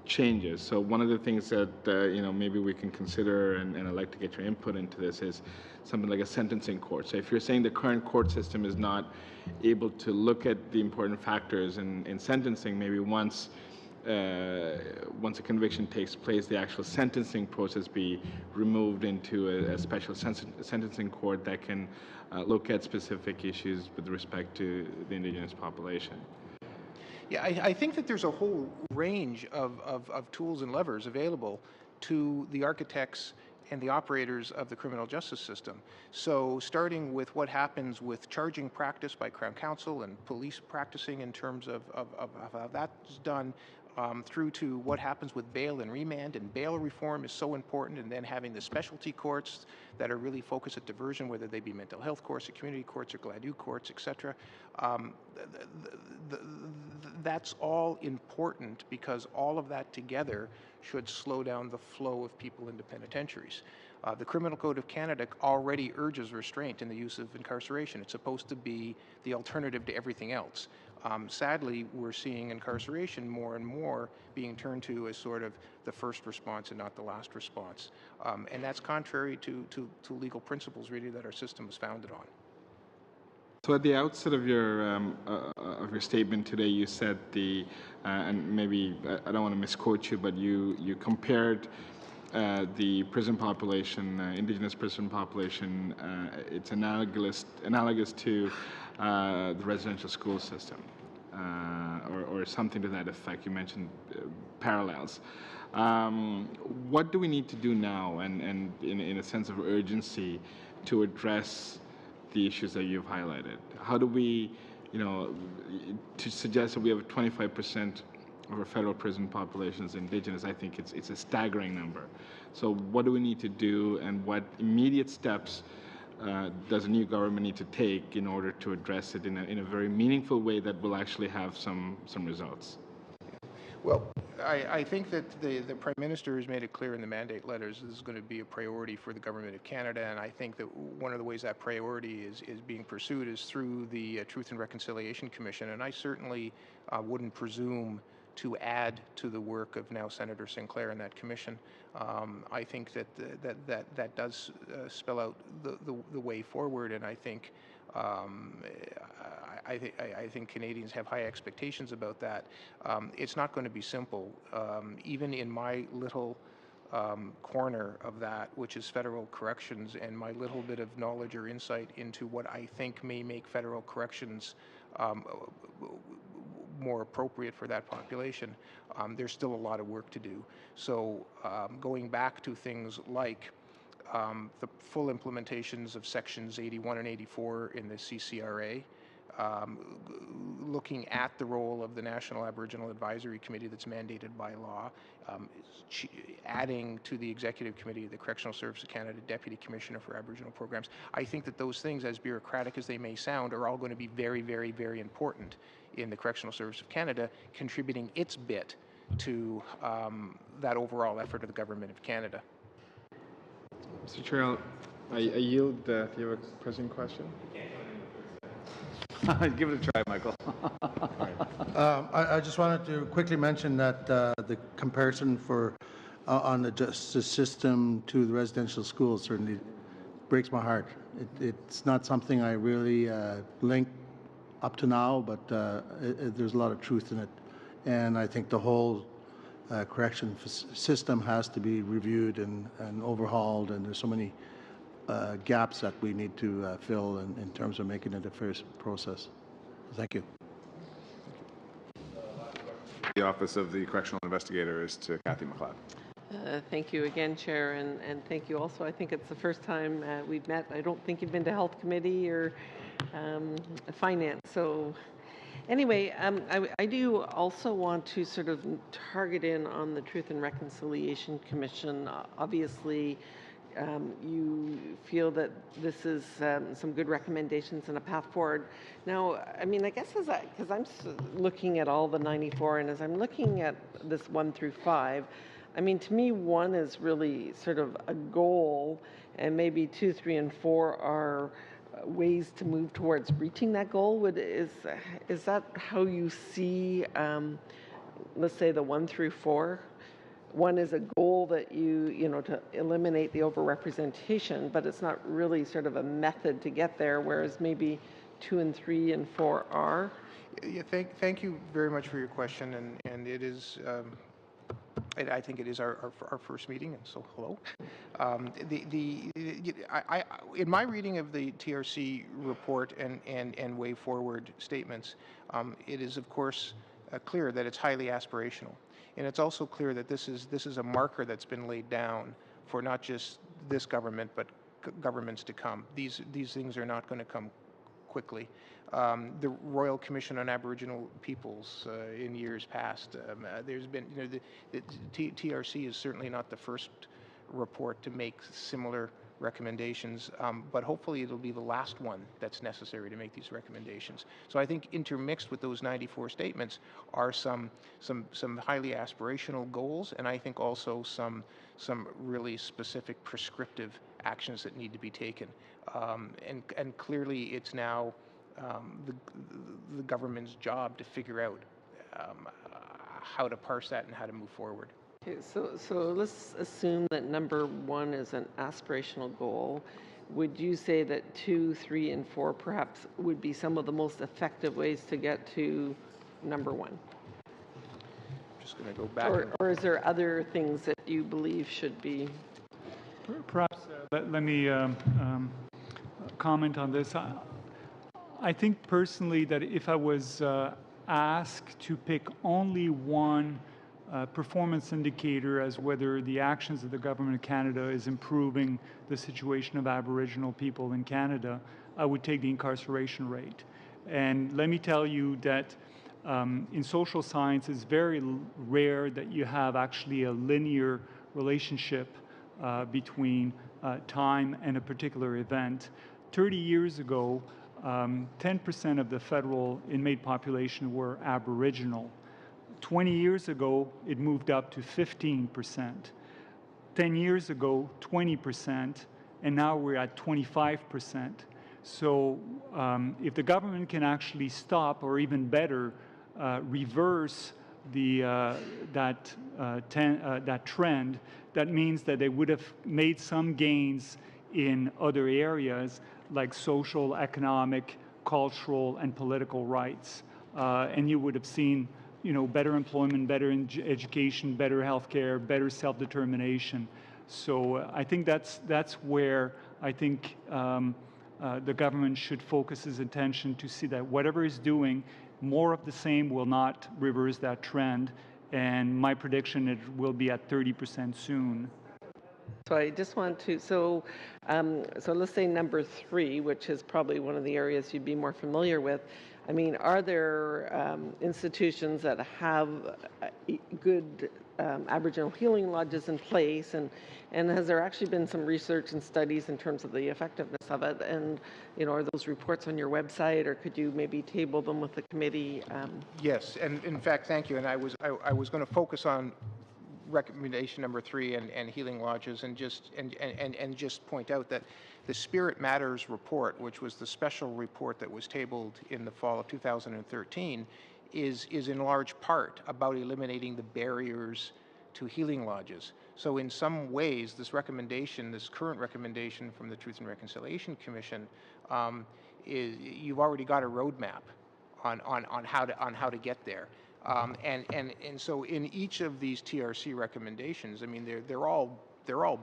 changes. So one of the things that maybe we can consider, and I'd like to get your input into this, is something like a sentencing court. So if you're saying the current court system is not able to look at the important factors in sentencing, maybe once a conviction takes place, the actual sentencing process be removed into a special sentencing court that can look at specific issues with respect to the Indigenous population. Yeah, I think that there's a whole range of tools and levers available to the architects and the operators of the criminal justice system. So starting with what happens with charging practice by Crown Counsel and police practicing in terms of how that's done, through to what happens with bail and remand, and bail reform is so important, and then having the specialty courts that are really focused at diversion, whether they be mental health courts or community courts or GLADU courts, etc. That's all important, because all of that together should slow down the flow of people into penitentiaries. The Criminal Code of Canada already urges restraint in the use of incarceration. It's supposed to be the alternative to everything else. Sadly, we're seeing incarceration more and more being turned to as sort of the first response and not the last response. And that's contrary to legal principles, really, that our system is founded on. So at the outset of your statement today, you said and maybe I don't want to misquote you, but you compared the prison population, Indigenous prison population. It's analogous to the residential school system, or something to that effect. You mentioned parallels. What do we need to do now, and in a sense of urgency, to address the issues that you've highlighted? How do we, to suggest that we have 25% of our federal prison population is Indigenous, I think it's a staggering number. So what do we need to do, and what immediate steps does a new government need to take in order to address it in a very meaningful way that will actually have some results? Well, I think that the Prime Minister has made it clear in the mandate letters this is going to be a priority for the Government of Canada, and I think that one of the ways that priority is being pursued is through the Truth and Reconciliation Commission, and I certainly wouldn't presume to add to the work of now Senator Sinclair and that commission. I think that does spell out the way forward, and I think I think Canadians have high expectations about that. It's not going to be simple. Even in my little corner of that, which is federal corrections, and my little bit of knowledge or insight into what I think may make federal corrections more appropriate for that population, there's still a lot of work to do. So going back to things like the full implementations of sections 81 and 84 in the CCRA, looking at the role of the National Aboriginal Advisory Committee that's mandated by law, adding to the Executive Committee of the Correctional Service of Canada Deputy Commissioner for Aboriginal Programs. I think that those things, as bureaucratic as they may sound, are all going to be very, very, very important in the Correctional Service of Canada, contributing its bit to that overall effort of the Government of Canada. Mr. Chair, I yield. Do you have a pressing question? Give it a try, Michael. I just wanted to quickly mention that the comparison on the justice system to the residential schools certainly breaks my heart. It's not something I really link up to now, but there's a lot of truth in it. And I think the whole correction system has to be reviewed and overhauled, and there's so many gaps that we need to fill in terms of making it a fair process. Thank you. The Office of the Correctional Investigator is to Kathy McLeod. Thank you again, Chair, and thank you also. I think it's the first time we've met. I don't think you've been to Health Committee or Finance. So anyway, I do also want to sort of target in on the Truth and Reconciliation Commission. Obviously, you feel that this is some good recommendations and a path forward. Now, I mean, I guess because I'm looking at all the 94, and as I'm looking at this 1 through 5, I mean, to me, 1 is really sort of a goal, and maybe 2, 3, and 4 are ways to move towards reaching that goal. Is that how you see, let's say, the 1 through 4? 1 is a goal that to eliminate the overrepresentation, but it's not really sort of a method to get there, whereas maybe 2 and 3 and 4 are. Yeah, thank you very much for your question, and it is. I think it is our first meeting, and so hello. In my reading of the TRC report and way forward statements, it is of course clear that it's highly aspirational, and it's also clear that this is a marker that's been laid down for not just this government but governments to come. These things are not going to come quickly. The Royal Commission on Aboriginal Peoples in years past, there's been, the TRC is certainly not the first report to make similar recommendations, but hopefully it'll be the last one that's necessary to make these recommendations. So I think intermixed with those 94 statements are some highly aspirational goals, and I think also some really specific prescriptive actions that need to be taken. And clearly it's now the government's job to figure out how to parse that and how to move forward. Okay, so let's assume that number 1 is an aspirational goal. Would you say that 2, 3, and 4 perhaps would be some of the most effective ways to get to number 1? I'm just going to go back. Or is there other things that you believe should be? Perhaps let me comment on this. I think personally that if I was asked to pick only one performance indicator as whether the actions of the Government of Canada is improving the situation of Aboriginal people in Canada, I would take the incarceration rate. And let me tell you that in social science, it's very rare that you have actually a linear relationship between time and a particular event. 30 years ago, 10% of the federal inmate population were Aboriginal. 20 years ago, it moved up to 15%. 10 years ago, 20%, and now we're at 25%. So if the government can actually stop, or even better, reverse that trend, that means that they would have made some gains in other areas like social, economic, cultural, and political rights. And you would have seen better employment, better education, better healthcare, better self-determination. So I think that's where I think the government should focus its attention to see that whatever it's doing, more of the same will not reverse that trend. And my prediction, it will be at 30% soon. So I just want to, so let's say number 3, which is probably one of the areas you'd be more familiar with. I mean, are there institutions that have good Aboriginal healing lodges in place, and has there actually been some research and studies in terms of the effectiveness of it? And are those reports on your website, or could you maybe table them with the committee? Yes, and in fact, thank you. And I was going to focus on recommendation number 3 and healing lodges, and just point out that the Spirit Matters report, which was the special report that was tabled in the fall of 2013, is in large part about eliminating the barriers to healing lodges. So in some ways, this current recommendation from the Truth and Reconciliation Commission, you've already got a roadmap on how to get there. And so in each of these TRC recommendations, I mean, they're all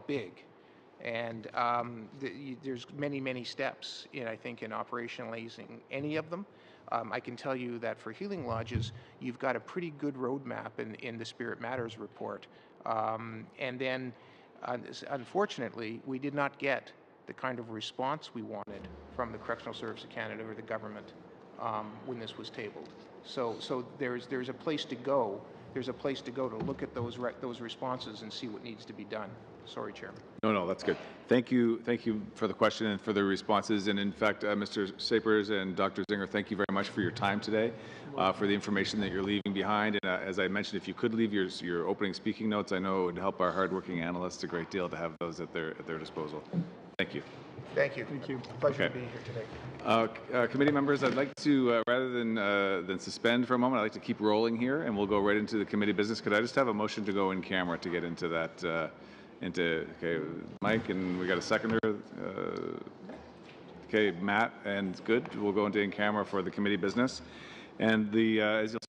big, and there's many steps I think in operationalizing any of them. I can tell you that for healing lodges, you've got a pretty good roadmap in the Spirit Matters report. And then, unfortunately, we did not get the kind of response we wanted from the Correctional Service of Canada or the government when this was tabled. So there's a place to go. There's a place to go to look at those responses and see what needs to be done. Sorry, Chairman. No, that's good. Thank you for the question and for the responses. And in fact, Mr. Sapers and Dr. Zinger, thank you very much for your time today, for the information that you're leaving behind. And as I mentioned, if you could leave your opening speaking notes, I know it would help our hardworking analysts a great deal to have those at their disposal. Thank you. Thank you. Thank you. Pleasure being here today. Committee members, I'd like to, rather than suspend for a moment, I'd like to keep rolling here, and we'll go right into the committee business. Could I just have a motion to go in camera to get into that? Okay, Mike, and we got a seconder. Okay, Matt, and good. We'll go into in camera for the committee business, and as you'll